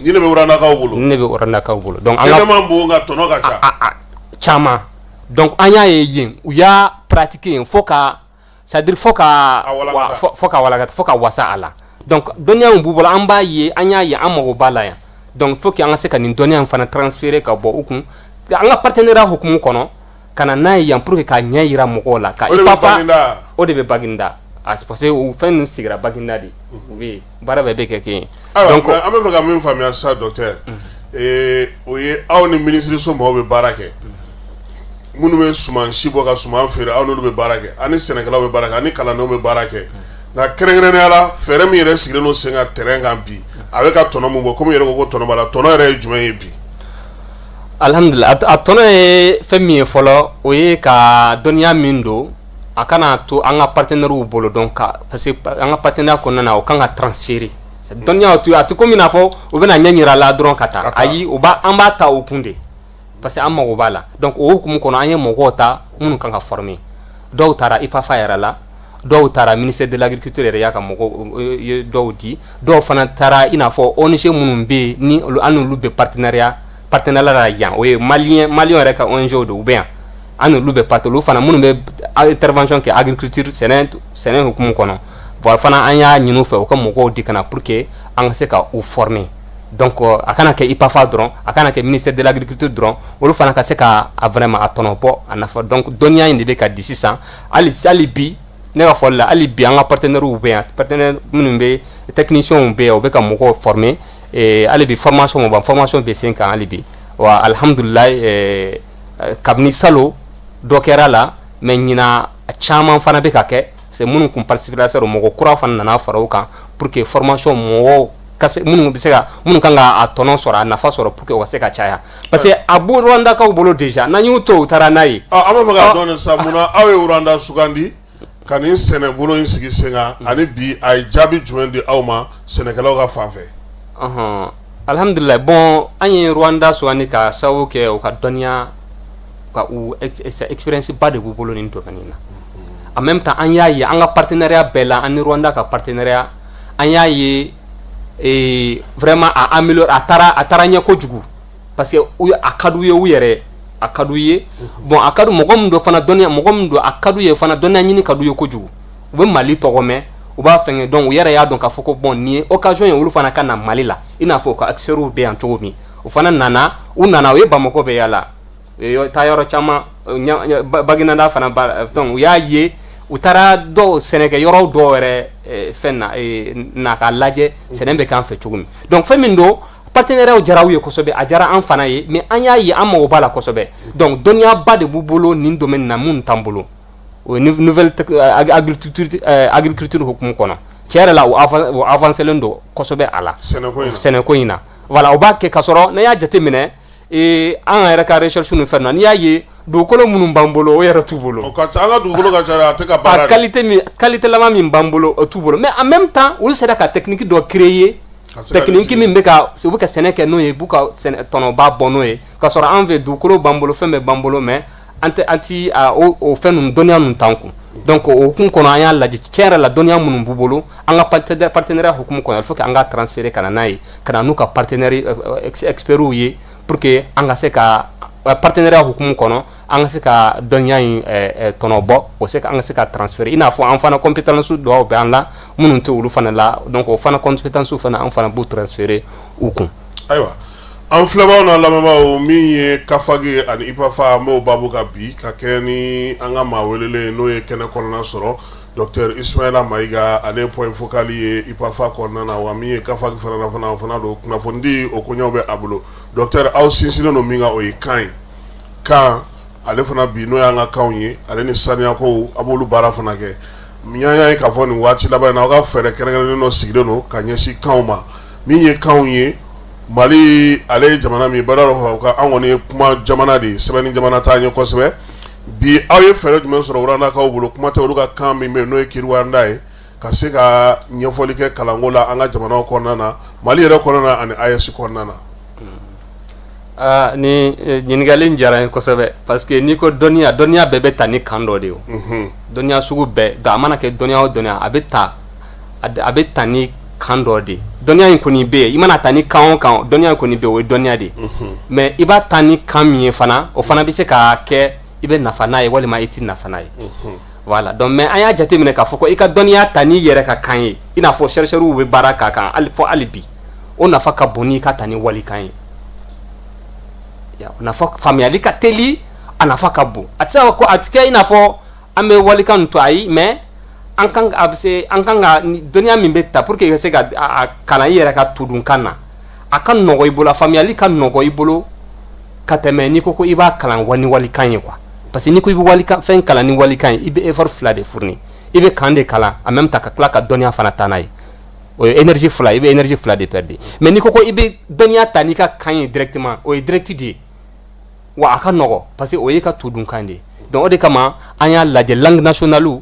ni ne bɛ Rwandakaw bolo
ne bɛ Rwandakaw bolo donc
an ka bon nka tɔnɔ ka ca
caman donc an y'a ye yen u y'a pratiquer yen fo ka c'est-à-dire fo ka walagata fo ka wasa a la donc dɔnniya min b'u bolo an b'a ye an y'a ye an mago b'a la yan donc faut que an ka se ka nin dɔnniya in fana transférer ka bɔ u kun an ka partenariat hukumu kɔnɔ ka na n'a ye yan pour que ka ɲɛ yira mɔgɔw la ka ipafa o de bɛ Baginda c'est parce que o fɛn ninnu sigira Baginda de u bɛ baara bɛɛ bɛ kɛ kelen
donc an bɛ fɛ ka min faamuya sisan docteur o ye aw ni ministre so mɔgɔw bɛ baara kɛ minnu bɛ suman si bɔ ka suman feere aw n'olu bɛ baara kɛ ani sɛnɛkɛlaw bɛ baara kɛ ani kalandenw bɛ baara kɛ nka kɛrɛnkɛrɛnnenya la fɛɛrɛ min yɛrɛ sigilen don sen kan terrain kan bi a bɛ ka tɔnɔ min bɔ komi yɛrɛ ko ko tɔnɔ b'a la tɔnɔ yɛrɛ ye jumɛn ye bi
alhamdulillah a tɔnɔ ye fɛn min ye fɔlɔ o ye ka dɔnniya min don a kana to an ka partenaires bolo donc parce que an ka partenariat kɔnɔna na o kan ka transférer dɔnniya a tɛ komi n'a fɔ u bɛna ɲɛ yira a la dɔrɔn ka taa ayi an b'a ta o kun de parce que an mago b'a la donc o hukumu kɔnɔ an ye mɔgɔw ta minnu kan ka former dɔw taara IPAFA yɛrɛ la dɔw taara ministère de l'agriculture yɛrɛ y'a ka mɔgɔw ye dɔw di dɔw fana taara i n'a fɔ ONG minnu bɛ yen ni an n'olu bɛ partenariat la yan o ye maliyɛn yɛrɛ ka ONG de u bɛ yan an olu bɛ parti olu fana minnu bɛ intervention kɛ agriculture sɛnɛ hukumu kɔnɔ voilà fana an y'a ɲini u fɛ u ka mɔgɔw di kana pour que an ka se ka u former donc a kana kɛ IPAFA dɔrɔn a kana kɛ ministère de l'agriculture dɔrɔn olu fana ka se ka vraiment a tɔnɔ bɔ a nafa donc dɔnniya in de bɛ ka di sisan hali bi ne ka fɔli la hali bi an ka partenaires bɛ yan partenaires minnu bɛ techniciens bɛ yan u bɛ ka mɔgɔw former hali bi formation bɛ sen kan hali bi wa alhamdulilayi kabini salo dɔ kɛra la mais ɲina caman fana bɛ ka kɛ c'est minnu kun participer la mɔgɔ kura fana nana fara u kan pour que formation mɔgɔw minnu bɛ se ka minnu kan ka a tɔnɔ sɔrɔ a nafa sɔrɔ pour que u ka se ka caya parce que a b'u Rwandakaw bolo déjà n'an y'u to u taara n'a ye.
an b'a fɛ ka dɔn nin sa munna aw ye Rwanda sugandi ka nin sɛnɛbolo in sigi sen kan ani bi a ye jaabi jumɛn di aw ma sɛnɛkɛlaw ka fan fɛ.
Alhamdulillah bon an ye Rwanda sugandi ka sababu kɛ u ka dɔnniya ka u expérience ba de b'u bolo nin domaine na en même temps an y'a ye an ka partenariat bɛɛ la an ni Rwanda ka partenariat an y'a ye vraiment a améliorer a taara ɲɛ kojugu parce que a ka d'u ye u yɛrɛ a ka d'u ye bon a ka d'u mɔgɔ min do fana dɔnniya mɔgɔ min do a ka d'u ye fana dɔnniya ɲini ka d'u ye kojugu u bɛ Mali tɔgɔ mɛn u b'a fɛngɛ donc u yɛrɛ y'a dɔn k'a fɔ ko bon nin ye occasion ye olu fana ka na Mali la i n'a fɔ u ka acteurs bɛ yan cogo min u fana nana u ye Bamako bɛ yala taa yɔrɔ caman Baginanda fana donc u y'a ye u taara dɔw sɛnɛkɛ yɔrɔ dɔw yɛrɛ fɛn na k'a lajɛ sɛnɛ bɛ k'an fɛ cogo min donc fɛn min do partenaires diyara u ye kosɛbɛ a diyara an fana ye mais an y'a ye an mago b'a la kosɛbɛ donc dɔnniya ba de b'u bolo nin domaine na mun t'an bolo o ye nouvelle agriculture hukumu kɔnɔ tiɲɛ yɛrɛ la u avancelen do kosɛbɛ a la sɛnɛko in na voilà u b'a kɛ ka sɔrɔ ne y'a jateminɛ an yɛrɛ ka recherche ni fɛn na n'i y'a ye dugukolo minnu b'an bolo o yɛrɛ t'u bolo
an ka dugukolo ka ca a tɛ ka baara
qualité laban min b'an bolo o t'u bolo mais en même temps olu sera ka technique dɔ créer technique min bɛ ka u bɛ ka sɛnɛ kɛ n'o ye b'u ka tɔnɔba bɔ n'o ye ka sɔrɔ an fɛ dugukolo b'an bolo fɛn bɛɛ b'an bolo mais an ti o fɛn ninnu dɔnniya ninnu t'an kun donc o hukumu kɔnɔ an y'a lajɛ tiɲɛ yɛrɛ la dɔnniya minnu b'u bolo an ka partenariat hukumu kɔnɔ il faut que an ka transférer ka na n'a ye ka na n'u ka partenaires experts ye pour que an ka se ka partenariat hukumu kɔnɔ an ka se ka dɔnniya in tɔnɔ bɔ o se an ka se ka transférer i n'a fɔ an fana compétence dɔw bɛ an la minnu tɛ olu fana la donc o fana compétence fana an fana b'u transférer u kun.
ayiwa an filɛbaaw n'a lamɛnbaaw min ye Kafage ani IPAFA an b'o baabu kan bi ka kɛ ni an ka maa welelen n'o ye kɛnɛ kɔnɔna sɔrɔ Dr Ismaila Mayiga ale ye point focal ye IPAFA kɔnɔna na wa min ye Kafage fana o fana do kunnafoni o koɲɛw bɛ a bolo docteur aw sinsinnen do min kan o ye kan ye kan ale fana bi n'o y'an ka kanw ye ale ni saniyako a b'olu baara fana kɛ n y'a ye k'a fɔ nin waati laban in na aw ka fɛɛrɛ kɛrɛnkɛrɛnnen dɔ sigilen do ka ɲɛsin kanw ma min ye kanw ye Mali ale ye jamana min baara dɔ ka an kɔni ye kuma jamana de ye sɛbɛnni jamana t'a ɲɛ kosɛbɛ bi aw ye fɛɛrɛ jumɛn sɔrɔ Rwandakaw bolo kuma tɛ olu ka kan min bɛ yen n'o ye Kinyarwanda ye ka se ka ɲɛfɔli kɛ kalanko la an ka jamanaw kɔnɔna na Mali yɛrɛ kɔnɔna na ani AES kɔnɔna na.
Ni ɲininkali diyara n ye kosɛbɛ parce que n'i ko dɔnniya bɛɛ bɛ ta ni kan dɔ de ye o dɔnniya sugu bɛɛ a mana kɛ dɔnniya o dɔnniya a bɛ ta ni kan dɔ de dɔnniya in kɔni bɛ yen i mana ta ni kan o kan dɔnniya in kɔni bɛ yen o ye dɔnniya de ye mais i b'a ta ni kan min ye fana o fana bɛ se ka kɛ i bɛ nafa n'a ye walima i tɛ nafa n'a ye voilà donc mais an y'a jateminɛ k'a fɔ ko i ka dɔnniya ta n'i yɛrɛ ka kan ye i n'a fɔ chercheurs bɛ baara k'a kan fɔ hali bi o nafa ka bon n'i ka ta ni walikan ye nafa faamuyali ka teli a nafa ka bon a tɛ se ko a tɛ kɛ i n'a fɔ an bɛ walikan nin to ayi mais an kan ka dɔnniya min bɛ ta pour que i ka se ka kalan i yɛrɛ ka tudunkan na a ka nɔgɔ i bolo a faamuyali ka nɔgɔ i bolo ka tɛmɛ n'i ko i b'a kalan ni walikan ye quoi parce que n'i ko i bɛ walikan fɛn kalan ni walikan ye i bɛ effort fila de fournir i bɛ kan de kalan en même temps ka tila ka dɔnniya fana ta n'a ye o ye énergie fila i bɛ énergie fila de perdre mais n'i ko i bɛ dɔnniya ta n'i ka kan ye directement o ye direct de ye wa a ka nɔgɔ parce que o ye ka tudunkan de ye donc o de kama an y'a lajɛ langue nationale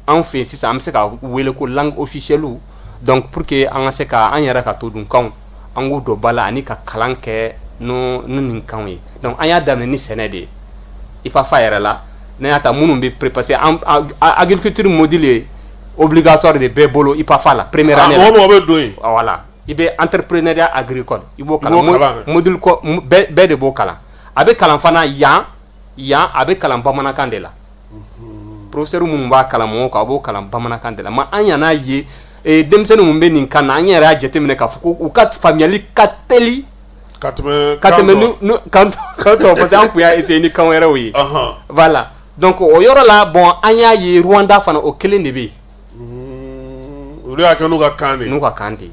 an fɛ sisan an bɛ se ka wele ko langue officielle donc pour que an ka se ka an yɛrɛ ka tudunkanw an k'u don ba la ani ka kalan kɛ n'o nin kanw ye donc an y'a daminɛ ni sɛnɛ de ye IPAFA yɛrɛ la ne y'a ta minnu bɛ parce que agriculture module ye obligatoire de bɛɛ bolo IPAFA la première année la
bɛ don yen
voilà i bɛ entrepreneuriat agricole i b'o kalan module bɛɛ de b'o kalan a bɛ kalan fana yan yan a bɛ kalan bamanankan de la professeur minnu b'a kalan mɔgɔw kan a b'o kalan bamanankan de la ma an yan'a ye denmisɛnnin minnu bɛ nin kan na an yɛrɛ y'a jateminɛ k'a fɔ ko u ka faamuyali ka teli ka tɛmɛ kan tɔ parce que an tun y'a essayer ni kan wɛrɛw ye voilà donc o yɔrɔ la bon an y'a ye Rwanda fana o kelen de bɛ yen
olu y'a kɛ n'u ka kan de ye
n'u ka kan de ye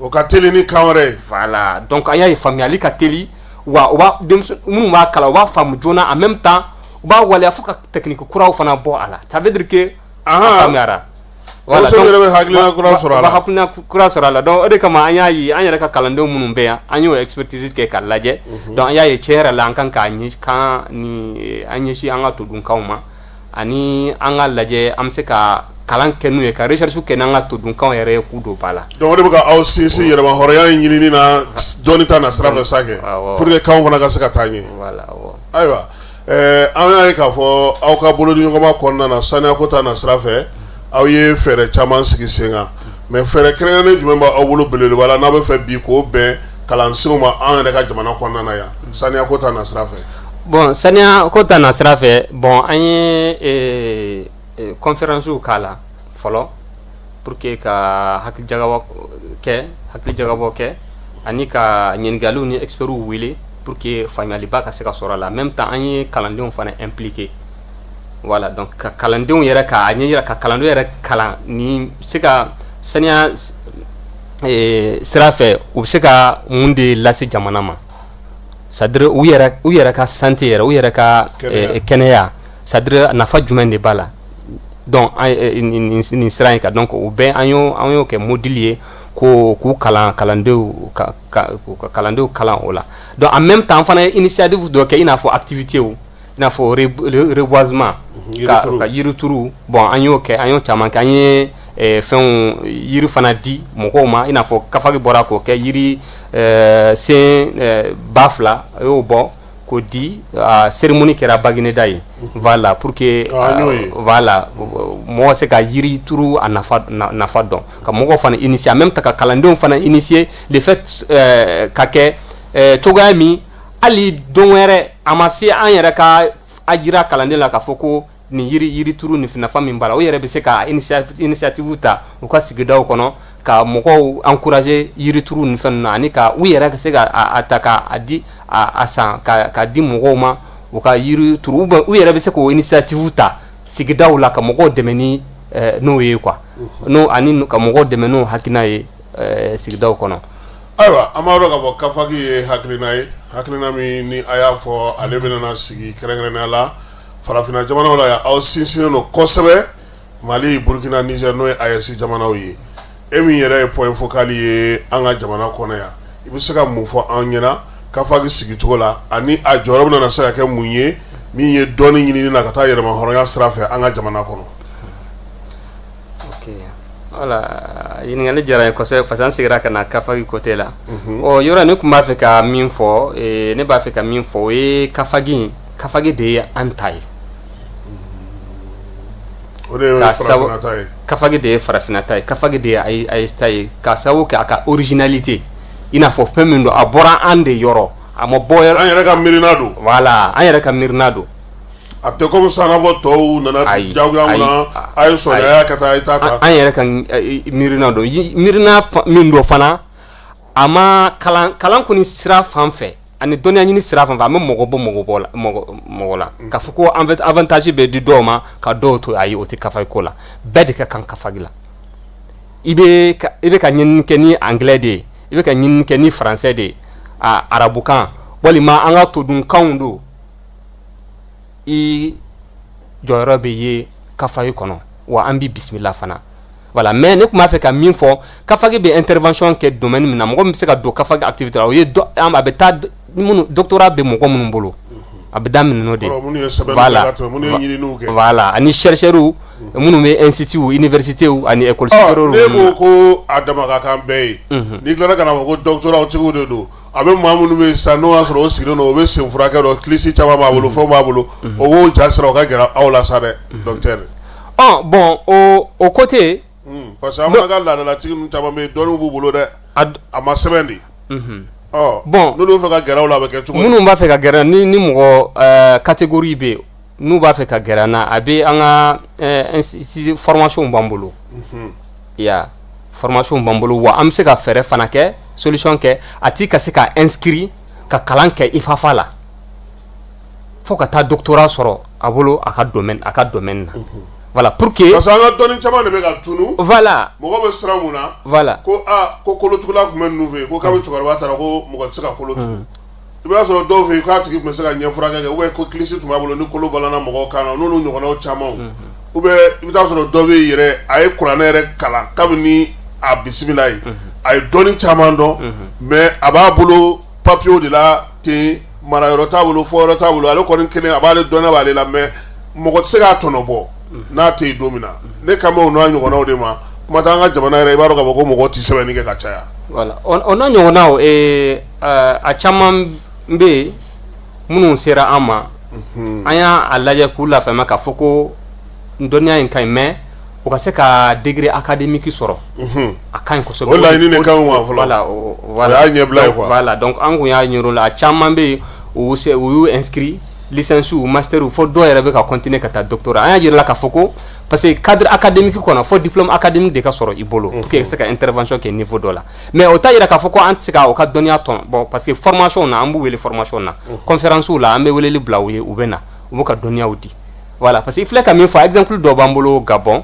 o ka teli ni kan wɛrɛ ye
voilà donc an y'a ye faamuyali ka teli wa u b'a denmisɛnnin minnu b'a kalan u b'a faamu joona en même temps u b'a waleya fo ka technique kuraw fana bɔ a la ça veut dire que a faamuyara
voilà donc yɛrɛ bɛ hakilina kura sɔrɔ a la
hakilina kura sɔrɔ a la donc o de kama an y'a ye an yɛrɛ ka kalandenw minnu bɛ yan an y'o expertise kɛ k'a lajɛ donc an y'a ye tiɲɛ yɛrɛ la an kan k'a kan ni an ɲɛsin an ka todunkanw ma ani an ka lajɛ an bɛ se ka kalan kɛ n'u ye ka recherche kɛ n'an ka todunkanw yɛrɛ ye k'u don ba la
donc o de bɛ ka aw sinsin yɛrɛma hɔrɔnya in ɲinini na dɔɔni ta na sira fɛ sa kɛ pour que kanw fana ka se ka taa ɲɛ
voilà
ayiwa an y'a ye k'a fɔ aw ka bolodiɲɔgɔnma kɔnɔna na saniya ko ta na sira fɛ aw ye fɛɛrɛ caman sigi sen kan mais fɛɛrɛ kɛrɛnkɛrɛnnen jumɛn b'aw bolo belebeleba la n'a bɛ fɛ bi k'o bɛn kalansenw ma an yɛrɛ ka jamana kɔnɔna na yan saniya ko ta na sira fɛ
bon saniya ko ta na sira fɛ bon an ye conférence k'a la fɔlɔ pour que ka hakilijakabɔ kɛ ani ka ɲininkaliw ni experts wele pour que faamuyaliba ka se ka sɔrɔ a la en même temps an ye kalandenw fana impliqué voilà donc ka kalandenw yɛrɛ ka ɲɛ yira ka kalandenw yɛrɛ kalan ni se ka saniya sira fɛ u bɛ se ka mun de lase jamana ma c'est à dire u yɛrɛ ka santé yɛrɛ u yɛrɛ ka kɛnɛya c'est à dire nafa jumɛn de b'a la donc nin sira in kan donc u bɛɛ an y'o kɛ module ye k'u kalandenw kalan o la donc en même temps fana initiative dɔ kɛ i n'a fɔ activité o i n'a fɔ reboisement ka yirituru bon an y'o kɛ an y'o caman kɛ an ye fɛnw yiri fana di mɔgɔw ma i n'a fɔ Kafagi bɔra k'o kɛ yiri sen 2000 a y'o bɔ k'o di cérémonie kɛra Bagineda ye voilà pour que voilà mɔgɔ se ka yiri turu a nafa dɔn ka mɔgɔw fana initier en même temps ka kalandenw fana initier le fait ka kɛ cogoya min hali don wɛrɛ a ma se an yɛrɛ ka a jira kalanden la k'a fɔ ko nin yiri turu ni nafa min b'a la o yɛrɛ bɛ se ka initiative ta u ka sigidaw kɔnɔ ka mɔgɔw encourager yiri turu ni fɛn na ani ka u yɛrɛ ka se ka a ta k'a di a san ka di mɔgɔw ma u ka yiri turu u yɛrɛ bɛ se k'o initiative ta sigidaw la ka mɔgɔw dɛmɛ ni n'o ye quoi n'o ani ka mɔgɔw dɛmɛ n'o hakilina ye sigidaw kɔnɔ.
ayiwa an b'a dɔn k'a fɔ Kafagi ye hakilina min ni a y'a fɔ ale bɛna sigi kɛrɛnkɛrɛnnenya la farafinna jamanaw la yan aw sinsinnen don kosɛbɛ Mali Burkina Niger n'o ye AES jamanaw ye e min yɛrɛ ye point focal ye an ka jamana kɔnɔ yan i bɛ se ka mun fɔ an ɲɛna Kafagi sigicogo la ani a jɔyɔrɔ bɛna se ka kɛ mun ye min ye dɔɔni ɲinini na ka taa yɛlɛma hɔrɔnya sira fɛ an ka jamana kɔnɔ.
ok voilà ɲininkali diyara n ye kosɛbɛ parce que an seginna ka na Kafagi côté la ɔ yɔrɔ ne tun b'a fɛ ka min fɔ ne b'a fɛ ka min fɔ o ye Kafagi de ye an ta ye
o de ye farafinna ta ye
Kafagi de ye farafinna ta ye Kafagi de ye AES ta ye k'a sababu kɛ a ka originalité i n'a fɔ fɛn min don a bɔra an de yɔrɔ a ma bɔ yɔrɔ
an yɛrɛ ka miirina don
voilà an yɛrɛ ka miirina don
a tɛ comme ça n'a fɔ tɔw nana jagoya mun na a ye sɔrɔ a y'a ka taa i t'a ta
an yɛrɛ ka miirina don miirina min don fana a ma kalan kɔni sira fan fɛ ani dɔnniya ɲini sira fan fɛ a ma mɔgɔ bɔ mɔgɔ la k'a fɔ ko avantage bɛ di dɔw ma ka dɔw to ayi o tɛ Kafagi ko la bɛɛ de ka kan Kafagi la i bɛ ka ɲinini kɛ ni anglais de ye i bɛ ka ɲinini kɛ ni français de ye arabukan walima an ka todunkanw don i jɔyɔrɔ bɛ ye Kafagi kɔnɔ wa an bɛ bisimila fana voilà mais ne tun b'a fɛ ka min fɔ Kafagi bɛ intervention kɛ domaine min na mɔgɔ min bɛ se ka don Kafagi activité la o ye a bɛ taa doctorat bɛ mɔgɔ minnu bolo a bɛ daminɛ n'o de ye voilà ani chercheurs minnu bɛ institut universités ani écoles supérieures
ne ko a dama ka kan bɛɛ ye n'i tilala ka na fɔ ko doctorat tigiw de don a bɛ maa minnu bɛ sisan n'o y'a sɔrɔ o sigilen don o bɛ sen furakɛ dɔ kilisi caman b'a bolo fɛnw b'a bolo o b'o ja sira o ka gɛrɛ aw la sa dɛ docteur
bon o côté
parce que an fana ka laadalatigi ninnu caman bɛ yen dɔnniw b'u bolo dɛ a ma sɛbɛn de
bon
n'olu fɛ ka gɛrɛ aw la a bɛ kɛ cogo di?
minnu b'a fɛ ka gɛrɛ ni mɔgɔ catégorie bɛ yen n'u b'a fɛ ka gɛrɛ an na a bɛ an ka formation b'an bolo ya formation b'an bolo wa an bɛ se ka fɛɛrɛ fana kɛ solution kɛ a tigi ka se ka inscrit ka kalan kɛ IFAFA la fo ka taa doctorat sɔrɔ a bolo a ka domaine na voilà pour que
parce que an ka dɔnni caman de bɛ ka tunu
voilà
mɔgɔ bɛ siran mun na
voilà
ko ko kolotugula tun bɛ ninnu fɛ yen ko k'a bɛ cɛkɔrɔba taara ko mɔgɔ tɛ se ka kolo tugu i b'a sɔrɔ dɔw fɛ yen k'a tigi tun bɛ se ka ɲɛ furakɛ kɛ ko kilisi tun b'a bolo ni kolo balana mɔgɔw kan na n'olu ɲɔgɔnnaw camanw i bɛ taa sɔrɔ dɔw bɛ yen yɛrɛ a ye kuranɛ yɛrɛ kalan kabini a bisimila ye a ye dɔnni caman dɔn mais a b'a bolo papiyew de la ten marayɔrɔ t'a bolo fɔyɔrɔ t'a bolo ale kɔni kelen a b'ale dɔnniya b'ale la mais mɔgɔ tɛ se k'a tɔnɔ bɔ n'a tɛ yen don min na ne kan bɛ o n'a ɲɔgɔnnaw de ma kuma tɛ an ka jamana yɛrɛ i b'a dɔn k'a fɔ ko mɔgɔ tɛ sɛbɛnni kɛ ka caya.
voilà o n'a ɲɔgɔnnaw a caman bɛ yen minnu sera an ma an y'a lajɛ k'u lafaamuya k'a fɔ ko dɔnniya in ka ɲi mais o ka se ka degré académique sɔrɔ a ka ɲi kosɛbɛ.
o laɲini de ka ɲi wa fɔlɔ
voilà
o y'a ɲɛbila ye quoi.
voilà donc an kun y'a ɲɛr'o la a caman bɛ yen u y'u inscrit licence ou master ou fo dɔw yɛrɛ bɛ ka continuer ka taa doctorat an y'a jira la k'a fɔ ko parce que cadre académique kɔnɔ fo diplôme académique de ka sɔrɔ i bolo pour que i ka se ka intervention kɛ niveau dɔ la mais o t'a jira k'a fɔ ko an tɛ se ka o ka dɔnniya tɔn bon parce que formation na an b'u wele formation na conférence la an bɛ weleli bila u ye u bɛ na u b'u ka dɔnniyaw di voilà parce que i filɛ ka min fɔ exemple dɔ b'an bolo Gabon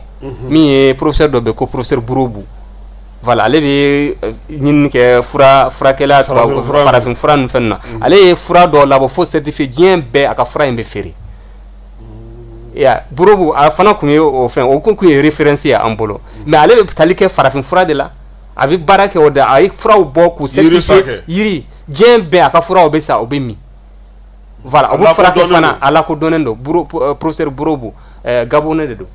min ye professeur dɔ bɛ yen ko professeur Burobu voilà ale bɛ ɲinini kɛ furakɛla farafin fura ninnu fɛn na ale ye fura dɔ labɔ fo certifié diɲɛ bɛɛ a ka fura in bɛ feere Burobu a fana kun ye o fɛn o kun ye référence ye an bolo mais ale bɛ tali kɛ farafin fura de la a bɛ baara kɛ o de a ye furaw bɔ k'u certifié yiri diɲɛ bɛɛ a ka furaw bɛ sa o bɛ min voilà o bɛ furakɛ fana a lakodɔnnen don professeur Burobu Gabonais de don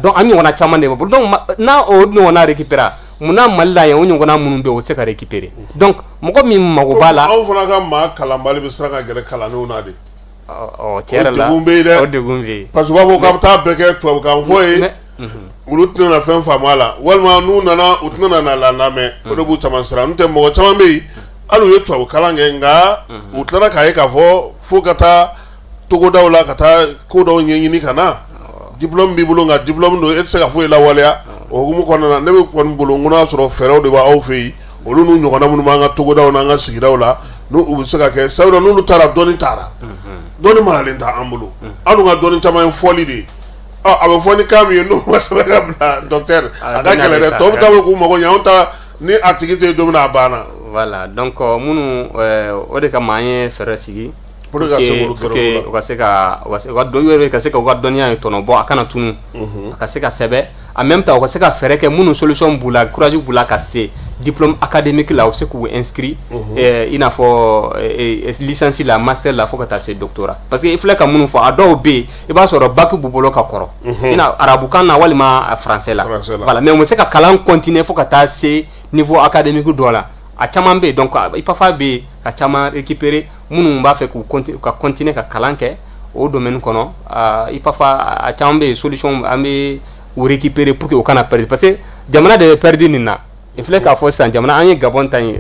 donc an ɲɔgɔnna caman de b'a bolo donc n'a o ɲɔgɔnna récupérer munna Mali la yan o ɲɔgɔnna minnu bɛ yen o tɛ se ka récupérer donc mɔgɔ min mago b'a la.
anw fana ka maa kalanbali bɛ siran ka gɛrɛ kalandenw na de.
tiɲɛ yɛrɛ la
o degun bɛ yen dɛ
o degun bɛ yen
parce que u b'a fɔ k'a bɛ taa bɛɛ kɛ tubabukan fɔ ye olu tɛna na fɛn faamu a la walima n'u nana u tɛna na lamɛn o de b'u caman siran n'o tɛ mɔgɔ caman bɛ yen hali u ye tubabu kalan kɛ nka u tilara k'a ye k'a fɔ fo ka taa togodaw la ka taa ko dɔw ɲɛɲini ka na diplôme b'i bolo nka diplôme don e tɛ se ka foyi lawaleya o hukumu kɔnɔna na ne bɛ kɔni bolo n ko n'a sɔrɔ fɛɛrɛw de b'aw fɛ yen olu n'u ɲɔgɔnna minnu b'an ka togodaw n'an ka sigidaw la n'u bɛ se ka kɛ sabula n'olu taara dɔnni taara dɔnni maralen t'an bolo an dun ka dɔnni caman ye fɔli de ye a bɛ fɔ ni kan min ye n'o ma sɛbɛn ka bila docteur a ka gɛlɛn dɛ tɔw bɛ taa k'u mago ɲɛ anw ta ni a tigi tɛ yen don min na a banna.
voilà donc minnu o de kama an ye fɛɛrɛ sigi pour que u ka se ka u ka dɔnniya ye tɔnɔ bɔ a kana tunu a ka se ka sɛbɛn en même temps u ka se ka fɛɛrɛ kɛ minnu solution b'u la courage b'u la ka se diplôme académique la u bɛ se k'u inscrit i n'a fɔ licence la master la fo ka taa se doctorat parce que i filɛ ka minnu fɔ a dɔw bɛ yen i b'a sɔrɔ bac b'u bolo ka kɔrɔ i n'a arabukan na walima français la voilà mais u bɛ se ka kalan continuer fo ka taa se niveau académique dɔ la a caman bɛ yen donc IPAFA bɛ yen ka caman récupérer minnu b'a fɛ k'u ka continuer ka kalan kɛ o domaine kɔnɔ IPAFA a caman bɛ yen solution an bɛ u récupérer pour que u kana perdre parce que jamana de bɛ perdre nin na i filɛ k'a fɔ sisan jamana an ye Gabon ta in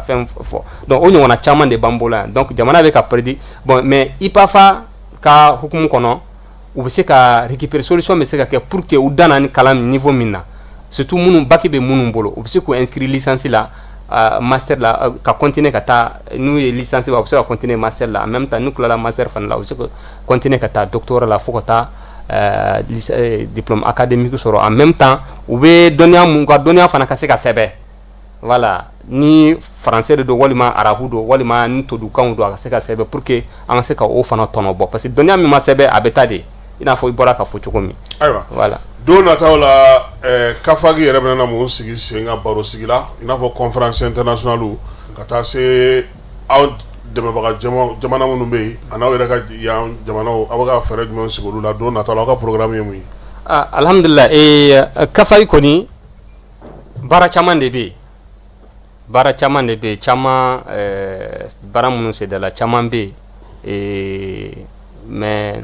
fɛn fɔ donc o ɲɔgɔnna caman de b'an bolo yan donc jamana bɛ ka perdre bon mais IPAFA ka hukumu kɔnɔ u bɛ se ka récupérer solution bɛ se ka kɛ pour que u danna ni kalan niveau min na surtout minnu bac bɛ minnu bolo u bɛ se k'u inscrire licence la master la ka continuer ka taa n'u ye licence ba u bɛ se ka continuer master la en même temps n'u tilala master fana la u bɛ se ka continuer ka taa doctorat la fo ka taa diplôme académique sɔrɔ en même temps u bɛ dɔnniya mun ka dɔnniya fana ka se ka sɛbɛn voilà ni français de don walima arabu don walima ni todukanw don a ka se ka sɛbɛn pour que an ka se ka o fana tɔnɔ bɔ parce que dɔnniya min ma sɛbɛn a bɛ taa de i n'a fɔ i bɔra ka fɔ cogo min.
ayiwa
voilà
don nataw la kafagi yɛrɛ bɛna mun sigi sen ka baro sigi la i n'a fɔ conférence internationale ka taa se aw dɛmɛbaga jamana minnu bɛ yen a n'aw yɛrɛ ka yan jamanaw aw bɛ ka fɛɛrɛ jumɛn sigi olu la don nataw la aw ka programme ye mun ye.
alhamdulillah kafagi kɔni baara caman de bɛ yen caman baara minnu sedala caman bɛ yen mais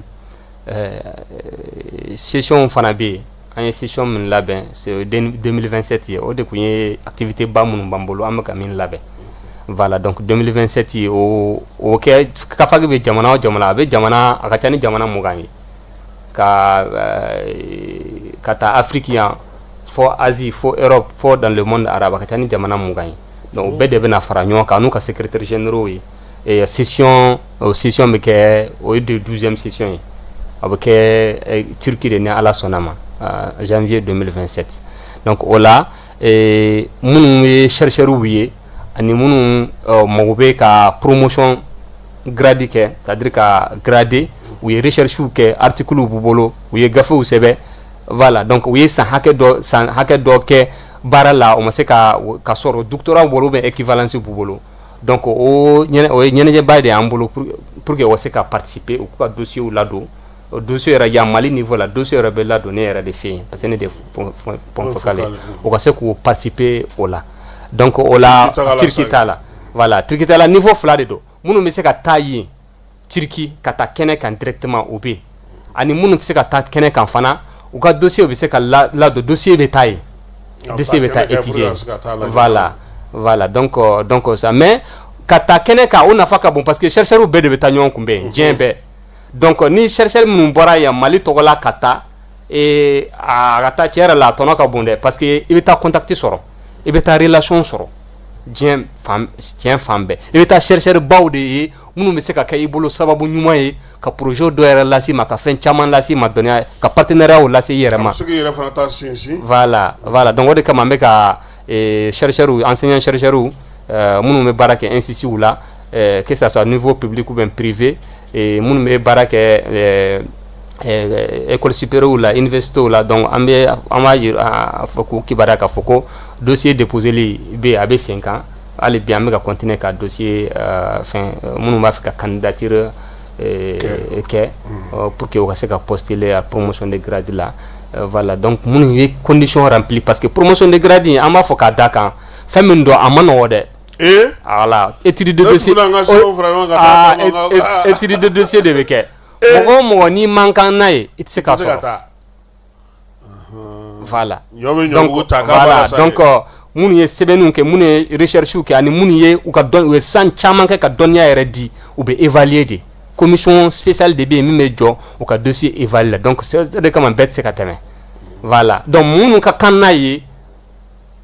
session fana bɛ yen an ye session min labɛn c'est 2027 ye o de kun ye activité ba minnu b'an bolo an bɛ ka min labɛn voilà donc 2027 o ke kafagi be jamana o jamana be jamana akachani jamana mugangi ka kata africain fo Asie fo Europe fo dans le monde arabe akachani jamana mugangi donc be de bena fara ñoo ka nu ka secrétaire généraux yi et session be ke o de 12e session avec Turquie de ne ala sonama janvier 2027 donc ola munu chercheru wiye ani munu mogobe ka promotion grade ke c'est-à-dire ka grade ou recherche ke article bu bolo ou gafe ou sebe voilà donc ou san hake do ke barala o mase ka soro doctorat bolo be équivalence bu bolo donc o nyene bayde ambolo pour que o se ka participer au dossier ou lado dossier era ya Mali niveau la dossier era bella donné era de fait parce que ne des points focales o ka se ko participer au la donc o la Turquie voilà Turquie la niveau flade do munu me se ka tayi Turquie kata kene kan directement obe ani munu se ka ta kene kan fana o ka dossier be se ka la do dossier be tayi dossier be ta étudier voilà donc ça mais kata kene ka on afa ka bon parce que chercheur be de beta nyon kumbe djembe donc ni chercheur mun bora ya Mali togola kata et a kata tiere la tono ka bonde parce que il beta contacter soro il beta relation soro djem fambe il beta chercheur bawde munu me se ka kay bolo sababu nyuma yi ka projet do era lasi ma ka fen chaman lasi ma donia ka partenariat o lasi yerema voilà donc wode kama me ka chercheur enseignant chercheur munu me barake institut là que ça soit niveau public ou bien privé et munu me barake école supérieure la université là donc ama foko ki baraka foko dossier déposé li be abe 5 ans allez bien me continuer ka dossier fin munu ma fika candidature pour que on se ka postuler à promotion de grade là voilà donc munu ye conditions remplies parce que promotion de grade ama foka daka femme ndo amana wode voilà étude de dossier étude de dossier de beke mo ni mankan nae itse ka so voilà donc munu ye sebenu ke munu recherche ke ani munu ye u ka don we san chaman ke ka donya yere di ou be évaluer de commission spéciale de bi mi mejo u ka dossier évaluer donc c'est de comme bête c'est ka teme voilà donc munu ka kanaye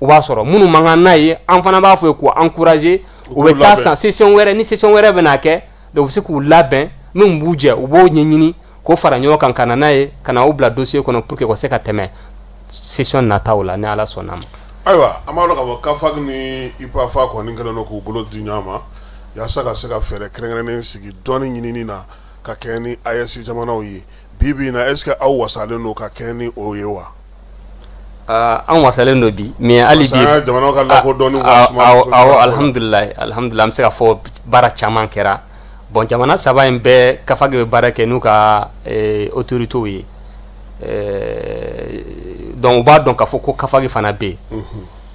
ou ba soro munu manga naye enfana ba fo ko encourager ou be ta session were ni session were benake donc c'est ko labin même buje ou bo nyenyini ko fara nyo kan kana naye kana obla dossier kono pour que ko se ka teme session nataula ne ala sonam
aywa amalo ka fag ni ipa fa ko ni ngana no ko bolo di nyama ya saka saka fere krengene sigi doni nyini na ka keni ayesi jamana oyi bibi na est-ce que aw wasale no ka keni oyewa
an wasalen do bi mais ali bi
jamana ka la ko doni
alhamdulillah am se ka fo bara chaman kera bon jamana saba mbe ka fag bara ke nu ka autorité wi donc ba donc ka fo ko ka fag fana be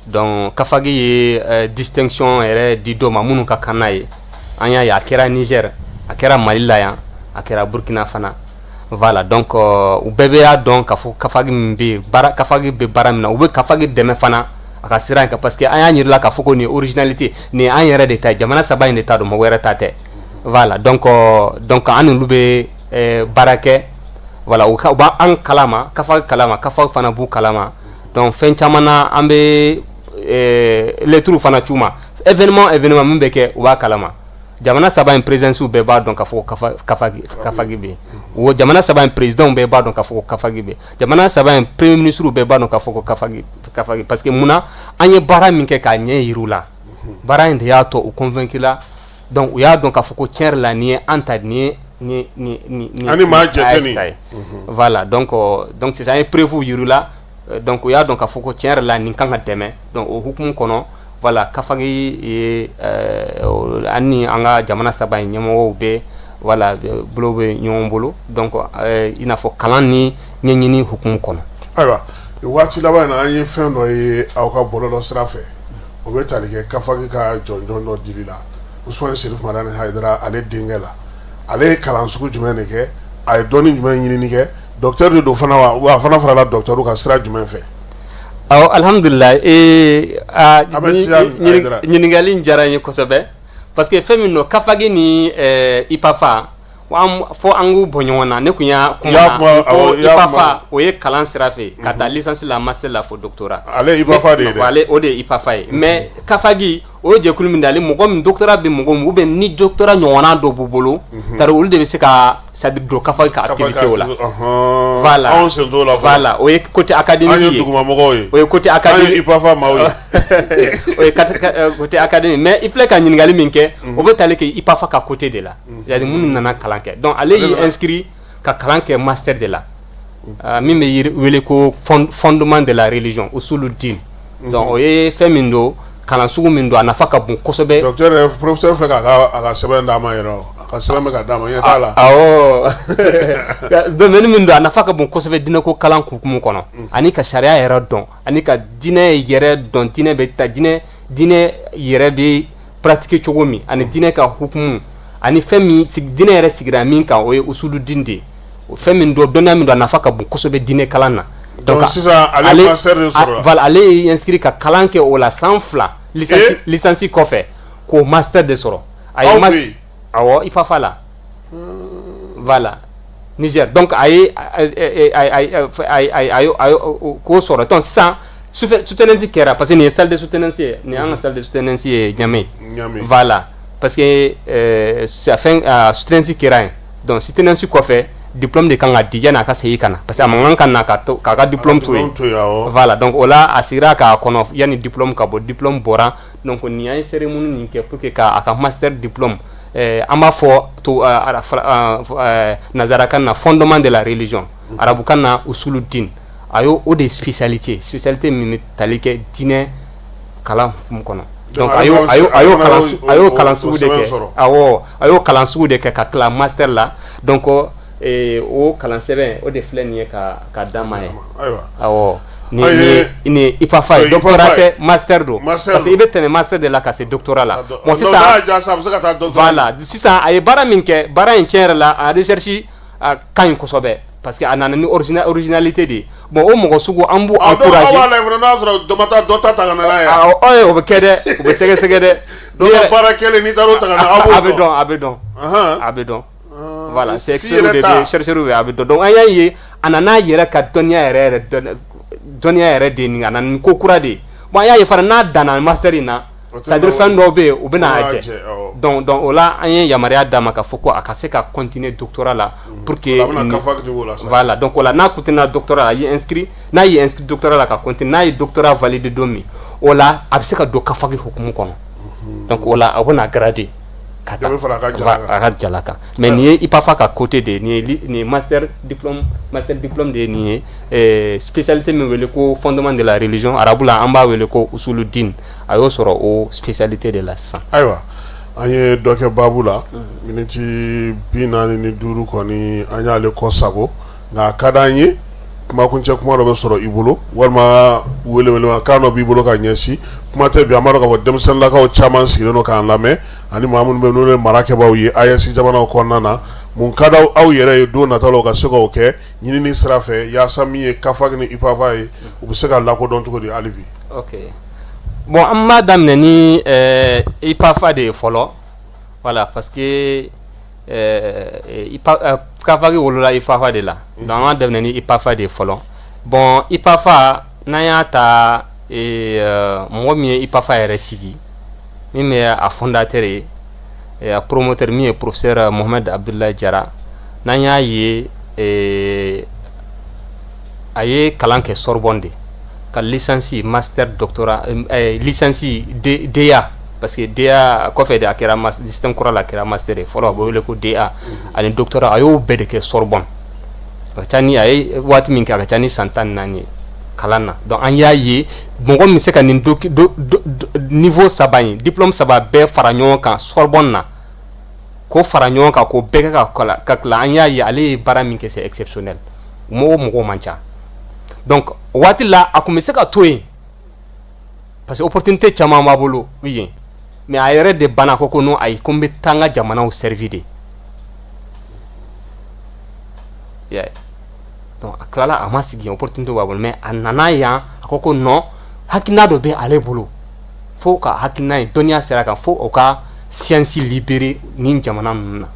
donc ka fag distinction ere di do ma munu ka kanaye anya ya kera Niger akera Mali la ya akera Burkina fana voilà donc u bebe ya donc ka fag mbe bara ka fag be bara mina u be ka fag deme fana aka siran ka parce que anya nyir la ka fo ko ni originalité ni anya de ta jamana saba inde ta do mo wera tate voilà donc anu lube barake voilà u ba an kalama ka fag fana bu kalama donc fen chamana ambe les trous fana chuma événement mbeke u ba kalama jamana saba en présence u be ba donc kafagi be o jamana saba en président be ba donc kafagi be jamana saba en premier ministre u be ba donc kafagi parce que muna anye bara minke ka nye yirula bara inde ya to u convaincre la donc ya donc afoko tier la ni anta ni
ani ma jeteni
voilà donc c'est ça est prévu yirula donc ya donc afoko tier la ni kanga deme donc o hukum kono voilà kafagi ani anga jamana saba nyamo be voilà blobe nyombolo donc ina fo kalani nyenyini hukum kono
aywa wati laba na yin fendo yi awka bololo strafe o be talige kafagi ka jonjon no dilila Ousmane Chérif Madani Haidara ale dingela ale kalan sugu jumɛn ke ay doni jumɛn ɲini ke docteur de do fana wa fana fara la docteur ka sira jumɛn fɛ
alhamdulillah
Haidara.
ɲininkali in diyara n ye kosɛbɛ parce que fɛn min don kafagi ni ipafa fo an k'u bɔ ɲɔgɔn na ne kun y'a kuma na ko ipafa o ye kalan sira fɛ ka taa licence la master la fo doctorat
ale ipafa de ye dɛ
ale o de ye ipafa ye mais kafagi o ye jɛkulu min de ale mɔgɔ min doctorat bɛ mɔgɔ min ou bien ni doctorat ɲɔgɔnna dɔ b'u bolo tari olu de bɛ se ka c'est-à-dire don kafagi ka activité o la voilà
anw sen t'o la
voilà o ye côté académique
an ye dugumamɔgɔw ye
o ye côté
an
académique
ye ipafa maaw ye
o ye côté académique mais il filɛ ka ɲininkali min kɛ o bɛ tali kɛ ipafa ka côté de la c'est-à-dire minnu nana kalan kɛ donc ale y'i inscrit ka kalan kɛ master de la min bɛ wele ko fondement de la religion usulu din donc o ye fɛn min don kalan sugu min don a nafa ka bon kosɛbɛ
docteur professeur filɛ k'a ka sɛbɛn d'a ma yɛrɛ a ka sɛbɛn bɛ ka d'a ma ɲɛ t'a la
awɔ domaine min don a nafa ka bon kosɛbɛ diinɛko kalan hukumu kɔnɔ ani ka sariya yɛrɛ dɔn ani ka diinɛ yɛrɛ dɔn diinɛ bɛ ta diinɛ yɛrɛ bɛ pratiquer cogo min ani diinɛ ka hukumu ani fɛn min diinɛ yɛrɛ sigira min kan o ye usulu din de ye fɛn min don dɔnniya min don a nafa ka bon kosɛbɛ diinɛ kalan na
donc sisan ale master de sɔrɔ la
voilà ale y'i inscrit ka kalan kɛ o la san 2 licence kɔfɛ k'o master de sɔrɔ a ye master awɔ ipafa la voilà Niger donc a ye k'o sɔrɔ donc sisan soutenance kɛra parce que nin ye salle de soutenance ye nin y'an ka salle de soutenance ye Ɲamɛ voilà parce que soutenance kɛra yen donc soutenance kɔfɛ diplôme de kan ka di yanni a ka segin ka na parce que a man kan na k'a ka diplôme to yen voilà donc o la a sigira k'a kɔnɔ yanni diplôme ka bɔ diplôme bɔra donc nin an ye cérémonie nin kɛ pour que k'a ka master diplôme an b'a fɔ to nazarakan na fondement de la religion arabukan na usulu din a y'o de spécialité min bɛ tali kɛ diinɛ kalan hukumu kɔnɔ donc a y'o kalan sugu de kɛ awɔ a y'o kalan sugu de kɛ ka tila master la donc o kalan sɛbɛn o de filɛ nin ye ka d'a ma ye awɔ ni ipafa ye doctorat tɛ master don parce que i bɛ tɛmɛ master de la ka se doctorat la bon sisan voilà sisan a ye baara min kɛ baara in tiɲɛ yɛrɛ la a recherche ka ɲi kosɛbɛ parce que a nana ni originalité de ye bon o mɔgɔ sugu an b'u encourager o bɛ kɛ dɛ o bɛ sɛgɛsɛgɛ dɛ a bɛ dɔn voilà c'est expert de chercheur a bɛ dɔn donc an y'a ye a nana yɛrɛ ka dɔnniya yɛrɛ de nin a nana ni ko kura de ye bon an y'a ye fana n'a danna master in na c'est-à-dire fɛn dɔw bɛ yen u bɛ n'a jɛ donc o la an ye yamaruya d'a ma k'a fɔ ko a ka se ka continuer doctorat la pour que voilà donc o la n'a continué doctorat la a ye inscrit n'a ye inscrit doctorat la ka continuer n'a ye doctorat validé don min o la a bɛ se ka don kafagi hukumu kɔnɔ donc o la a bɛ na grader ka taa a ka jala kan mais nin ye ipafa ka côté de nin ye master diplôme de ye nin ye spécialité min wele ko fondement de la religion arabu la an b'a wele ko usulu din a y'o sɔrɔ o spécialité de la sisan
ayiwa an ye dɔ kɛ baabu la miniti 45 kɔni an y'ale kɔ sago nka a ka d'an ye kumakuncɛ kuma dɔ bɛ sɔrɔ i bolo walima welewelekan dɔ b'i bolo ka ɲɛsin kuma tɛ bi an b'a dɔn k'a fɔ denmisɛnninlakaw caman sigilen don k'an lamɛn ani maa minnu bɛ n'olu ye marakɛbaaw ye AES jamanaw kɔnɔna na mun ka d'aw yɛrɛ ye don nataw la u ka se k'o kɛ ɲinini sira fɛ yaasa min ye kafagi ni ipafa ye u bɛ se ka lakodɔn cogo di hali bi.
ok bon an b'a daminɛ ni ipafa de ye fɔlɔ voilà parce que kafagi wolola ipafa de la donc an b'a daminɛ ni ipafa de ye fɔlɔ bon ipafa n'an y'a ta mɔgɔ min ye ipafa yɛrɛ sigi min bɛ a fondateur ye a promoteur min ye professeur Mohamed Abdoulaye Jara n'an y'a ye a ye kalan kɛ Sorbonne de ka licence master doctorat licence DA parce que DA kɔfɛ de a kɛra système kura la a kɛra master de fɔlɔ a bɛ wele ko DA ani doctorat a y'o bɛɛ de kɛ Sorbonne a ka ca ni a ye waati min kɛ a ka ca ni san 14 ye kalan na donc an y'a ye mɔgɔ min se ka nin niveau 3 in diplôme 3 bɛɛ fara ɲɔgɔn kan Sorbonne na k'o fara ɲɔgɔn kan k'o bɛɛ kɛ ka tila an y'a ye ale ye baara min kɛ c'est exceptionnel mɔgɔw man ca donc waati la a kun bɛ se ka to yen parce que opportunité caman b'a bolo yen mais a yɛrɛ de banna ko non ayi ko n bɛ taa n ka jamanaw servi de donc a tilala a ma sigi yen opportunité b'a bolo mais a nana yan a ko ko non hakina do be ale bolo fo ka hakina ye dɔnniya sera kan fo o ka science libéré ni jamana nunna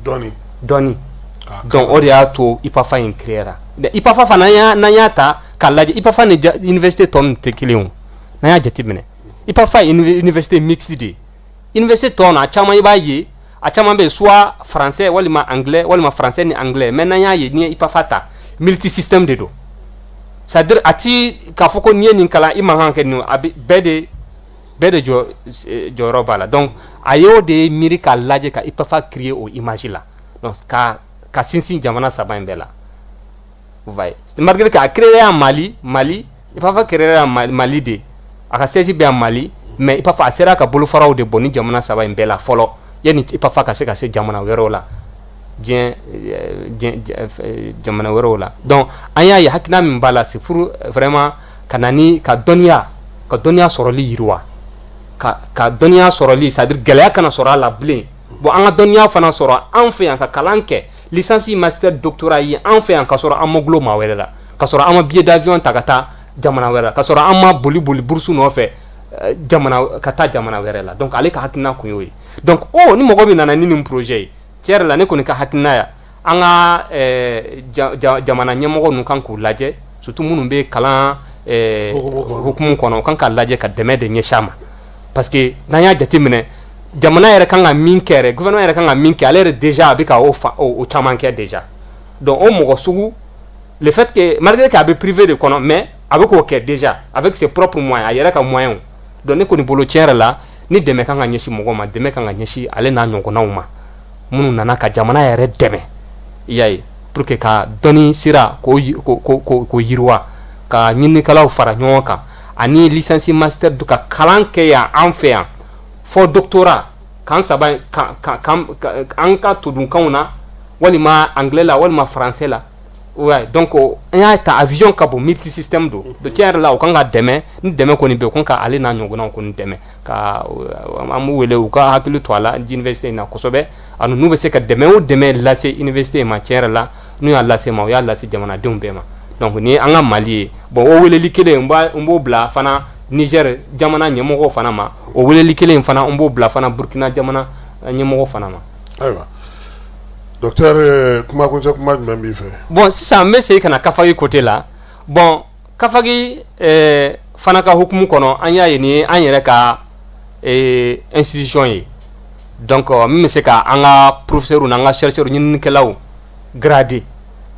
dɔnni donc o de y'a to IPAFA in créera IPAFA fana n'an y'a ta k'a lajɛ IPAFA ni université tɔ ninnu tɛ kelen o n'an y'a jateminɛ IPAFA ye université mixte de ye université tɔ na a caman i b'a ye a caman bɛ soit français walima anglais walima français ni anglais mais n'an y'a ye n'i ye IPAFA ta multi système de don c'est à dire a ti k'a fɔ ko n'i ye nin kalan i man kan kɛ nin a bɛ bɛɛ de jɔyɔrɔ b'a la donc a y'o de miiri k'a lajɛ ka IPAFA créer o image la donc ka sinsin jamana saba in bɛɛ la vous voyez malgré que a créé en Mali IPAFA créé en Mali de a ka siège bɛ en Mali mais IPAFA a sera ka bolofaraw de bɔ ni jamana saba in bɛɛ la fɔlɔ yani IPAFA ka se ka se jamana wɛrɛw la jamana wɛrɛw la donc an y'a ye hakilina min b'a la c'est pour vraiment ka na ni ka dɔnniya sɔrɔli yiriwa ka dɔnniya sɔrɔli c'est à dire gɛlɛya kana sɔrɔ a la bilen bon an ka dɔnniya fana sɔrɔ an fɛ yan ka kalan kɛ licence master doctorat ye an fɛ yan ka sɔrɔ an ma gulo maa wɛrɛ la ka sɔrɔ an ma billet d'avion ta ka taa jamana wɛrɛ la ka sɔrɔ an ma boli bourse nɔfɛ ka taa jamana wɛrɛ la donc ale ka hakilina kun y'o ye donc ni mɔgɔ min nana ni nin projet ye tiɲɛ yɛrɛ la ne kɔni ka hakilina ya an ka jamana ɲɛmɔgɔ ninnu kan k'u lajɛ surtout minnu bɛ kalan hukumu kɔnɔ u kan k'a lajɛ ka dɛmɛ de ɲɛsin a ma parce que n'an y'a jateminɛ jamana yɛrɛ kan ka min kɛ yɛrɛ gouvernement yɛrɛ kan ka min kɛ ale yɛrɛ déjà a bɛ ka o caman kɛ déjà donc o mɔgɔ sugu le fait que malgré que a bɛ privé de kɔnɔ mais a bɛ k'o kɛ déjà avec ses propres moyens a yɛrɛ ka moyens donc ne kɔni bolo tiɲɛ yɛrɛ la ni dɛmɛ kan ka ɲɛsin mɔgɔw ma dɛmɛ kan ka ɲɛsin ale n'a ɲɔgɔnnaw ma minnu nana ka jamana yɛrɛ dɛmɛ i y'a ye pour que ka dɔnni sira k'o yiriwa ka ɲininikɛlaw fara ɲɔgɔn kan ani licence master du ka kalan kɛ yan an fɛ yan fo doctorat kan saba an ka todunkanw na walima anglais la walima français la ouais donc an y'a ta avion ka bon multi système do tiɲɛ yɛrɛ la o kan ka dɛmɛ ni dɛmɛ kɔni bɛ ko ka ale n'a ɲɔgɔnnaw kɔni dɛmɛ ka an b'u wele u ka hakili to a la université in na kosɛbɛ ani n'u bɛ se ka dɛmɛ o dɛmɛ lase université in ma tiɲɛ yɛrɛ la n'u y'a lase ma o y'a lase jamanadenw bɛɛ ma donc ni an ka Mali ye bon o weleli kelen n b'o bila fana Niger jamana ɲɛmɔgɔw fana ma o weleli kelen fana n b'o bila fana Burkina jamana ɲɛmɔgɔw fana ma.
Ayiwa docteur kuma kuncɛ kuma jumɛn b'i fɛ.
bon sisan n bɛ segin ka na Kafagi côté la bon Kafagi fana ka hukumu kɔnɔ an y'a ye ni ye an yɛrɛ ka institution ye donc min bɛ se ka an ka professeur n'an ka chercheur ɲininikɛlaw gradé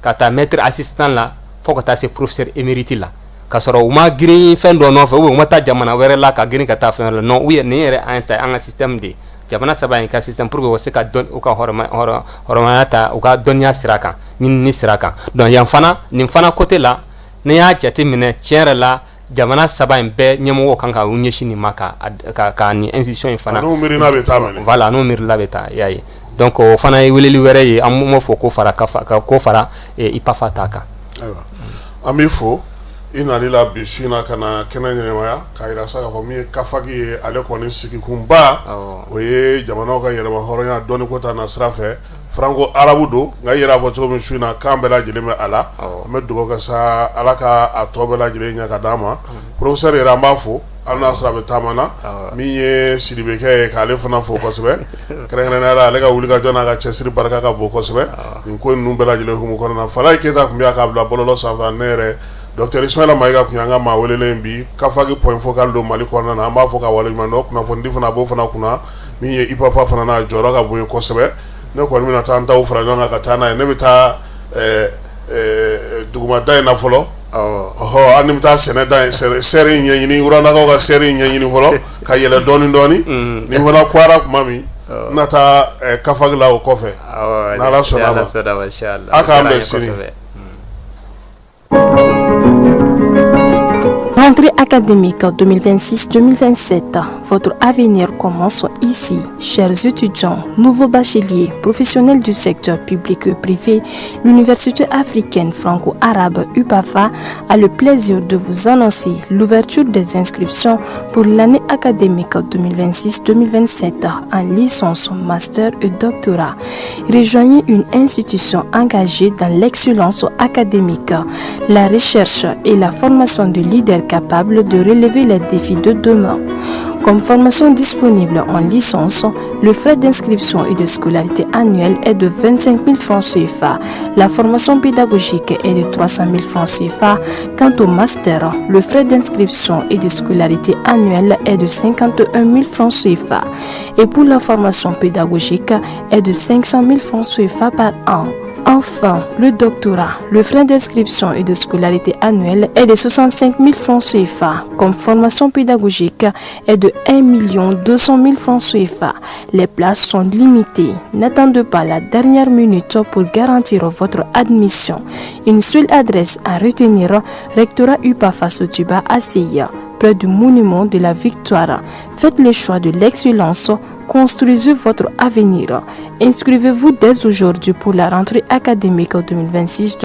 ka taa maître assistant la fo ka taa se professeur émérite la ka sɔrɔ u ma girin fɛn dɔ nɔfɛ u ma taa jamana wɛrɛ la ka girin ka taa fɛn wɛrɛ la non nin yɛrɛ an ta an ka système de jamana saba in ka système pour que u se ka u ka hɔrɔmaya ta u ka dɔnniya sira kan ɲinini sira kan donc yan fana nin fana côté la ni y'a jateminɛ tiɲɛ yɛrɛ la jamana saba in bɛɛ ɲɛmɔgɔw kan ka u ɲɛsin nin ma ka nin institution in fana
n'u miirina bɛ taa mɛnɛ
voilà n'u miirila bɛ taa y'a ye donc o fana ye weleli wɛrɛ ye an m'o fɔ ko fara IPAFA ta kan.
Ayiwa an b'i fo i nali la bi su in na ka na kɛnɛ ɲɛnɛmaya k'a yira sa k'a fɔ min ye Kafagi ye ale kɔni sigikunba o ye jamanaw ka yɛlɛma hɔrɔnya dɔnniko ta na sira fɛ franco arabu don nka i yɛrɛ fɔ cogo min su in na k'an bɛɛ lajɛlen bɛ a la an bɛ dugawu kɛ sa ala ka a tɔ bɛɛ lajɛlen ɲɛ ka d'a ma professeur yɛrɛ an b'a fo hali n'a sɔrɔ a bɛ taama na min ye Sidibekɛ ye k'ale fana fo kosɛbɛ kɛrɛnkɛrɛnnenya la ale ka wulikajɔ n'a ka cɛsiri barika ka bon kosɛbɛ nin ko ninnu bɛɛ lajɛlen hukumu kɔnɔna na Falaye Keyita tun bɛ yan k'a bila bɔlɔlɔ sanfɛ ne yɛrɛ docteur Ismaila Mayiga kun y'an ka maa welelen bi Kafagi point focal don Mali kɔnɔna na an b'a fɔ ka waleɲuman dɔn kunnafoni di fana a b'o fana kunna min ye IPAFA fana n'a jɔyɔrɔ ka bon ye kosɛbɛ ne kɔni bɛna taa an taw fara ɲɔgɔn kan ka taa n'a ye ne bɛ taa dugumada in na fɔlɔ an ni bɛ taa sɛnɛ da sɛri in ɲɛɲini Wuranakaw ka sɛri in ɲɛɲini fɔlɔ ka yɛlɛ dɔɔni ni fana kuyara tuma min n na taa Kafagi la o kɔfɛ n'Ala sɔnna ma a k'an bɛn sini.
Rentrée académique 2026-2027, votre avenir commence ici. Chers étudiants, nouveaux bacheliers, professionnels du secteur public et privé, l'Université africaine franco-arabe UPAFA a le plaisir de vous annoncer l'ouverture des inscriptions pour l'année académique 2026-2027 en licence, master et doctorat. Rejoignez une institution engagée dans l'excellence académique, la recherche et la formation de leaders capables de relever les défis de demain. Comme formation disponible en licence, le frais d'inscription et de scolarité annuelle est de 25 000 francs CFA. La formation pédagogique est de 300 000 francs CFA. Quant au master, le frais d'inscription et de scolarité annuelle est de 51 000 francs CFA. Et pour la formation pédagogique est de 500 000 francs CFA par an. Enfin, le doctorat, le frais d'inscription et de scolarité annuelle est de 65 000 francs CFA. Comme formation pédagogique est de 1 200 000 francs CFA. Les places sont limitées. N'attendez pas la dernière minute pour garantir votre admission. Une seule adresse à retenir, rectorat UPAFA Sotuba à Seya, près du monument de la Victoire. Faites le choix de l'excellence. Construisez votre avenir. Inscrivez-vous dès aujourd'hui pour la rentrée académique 2026.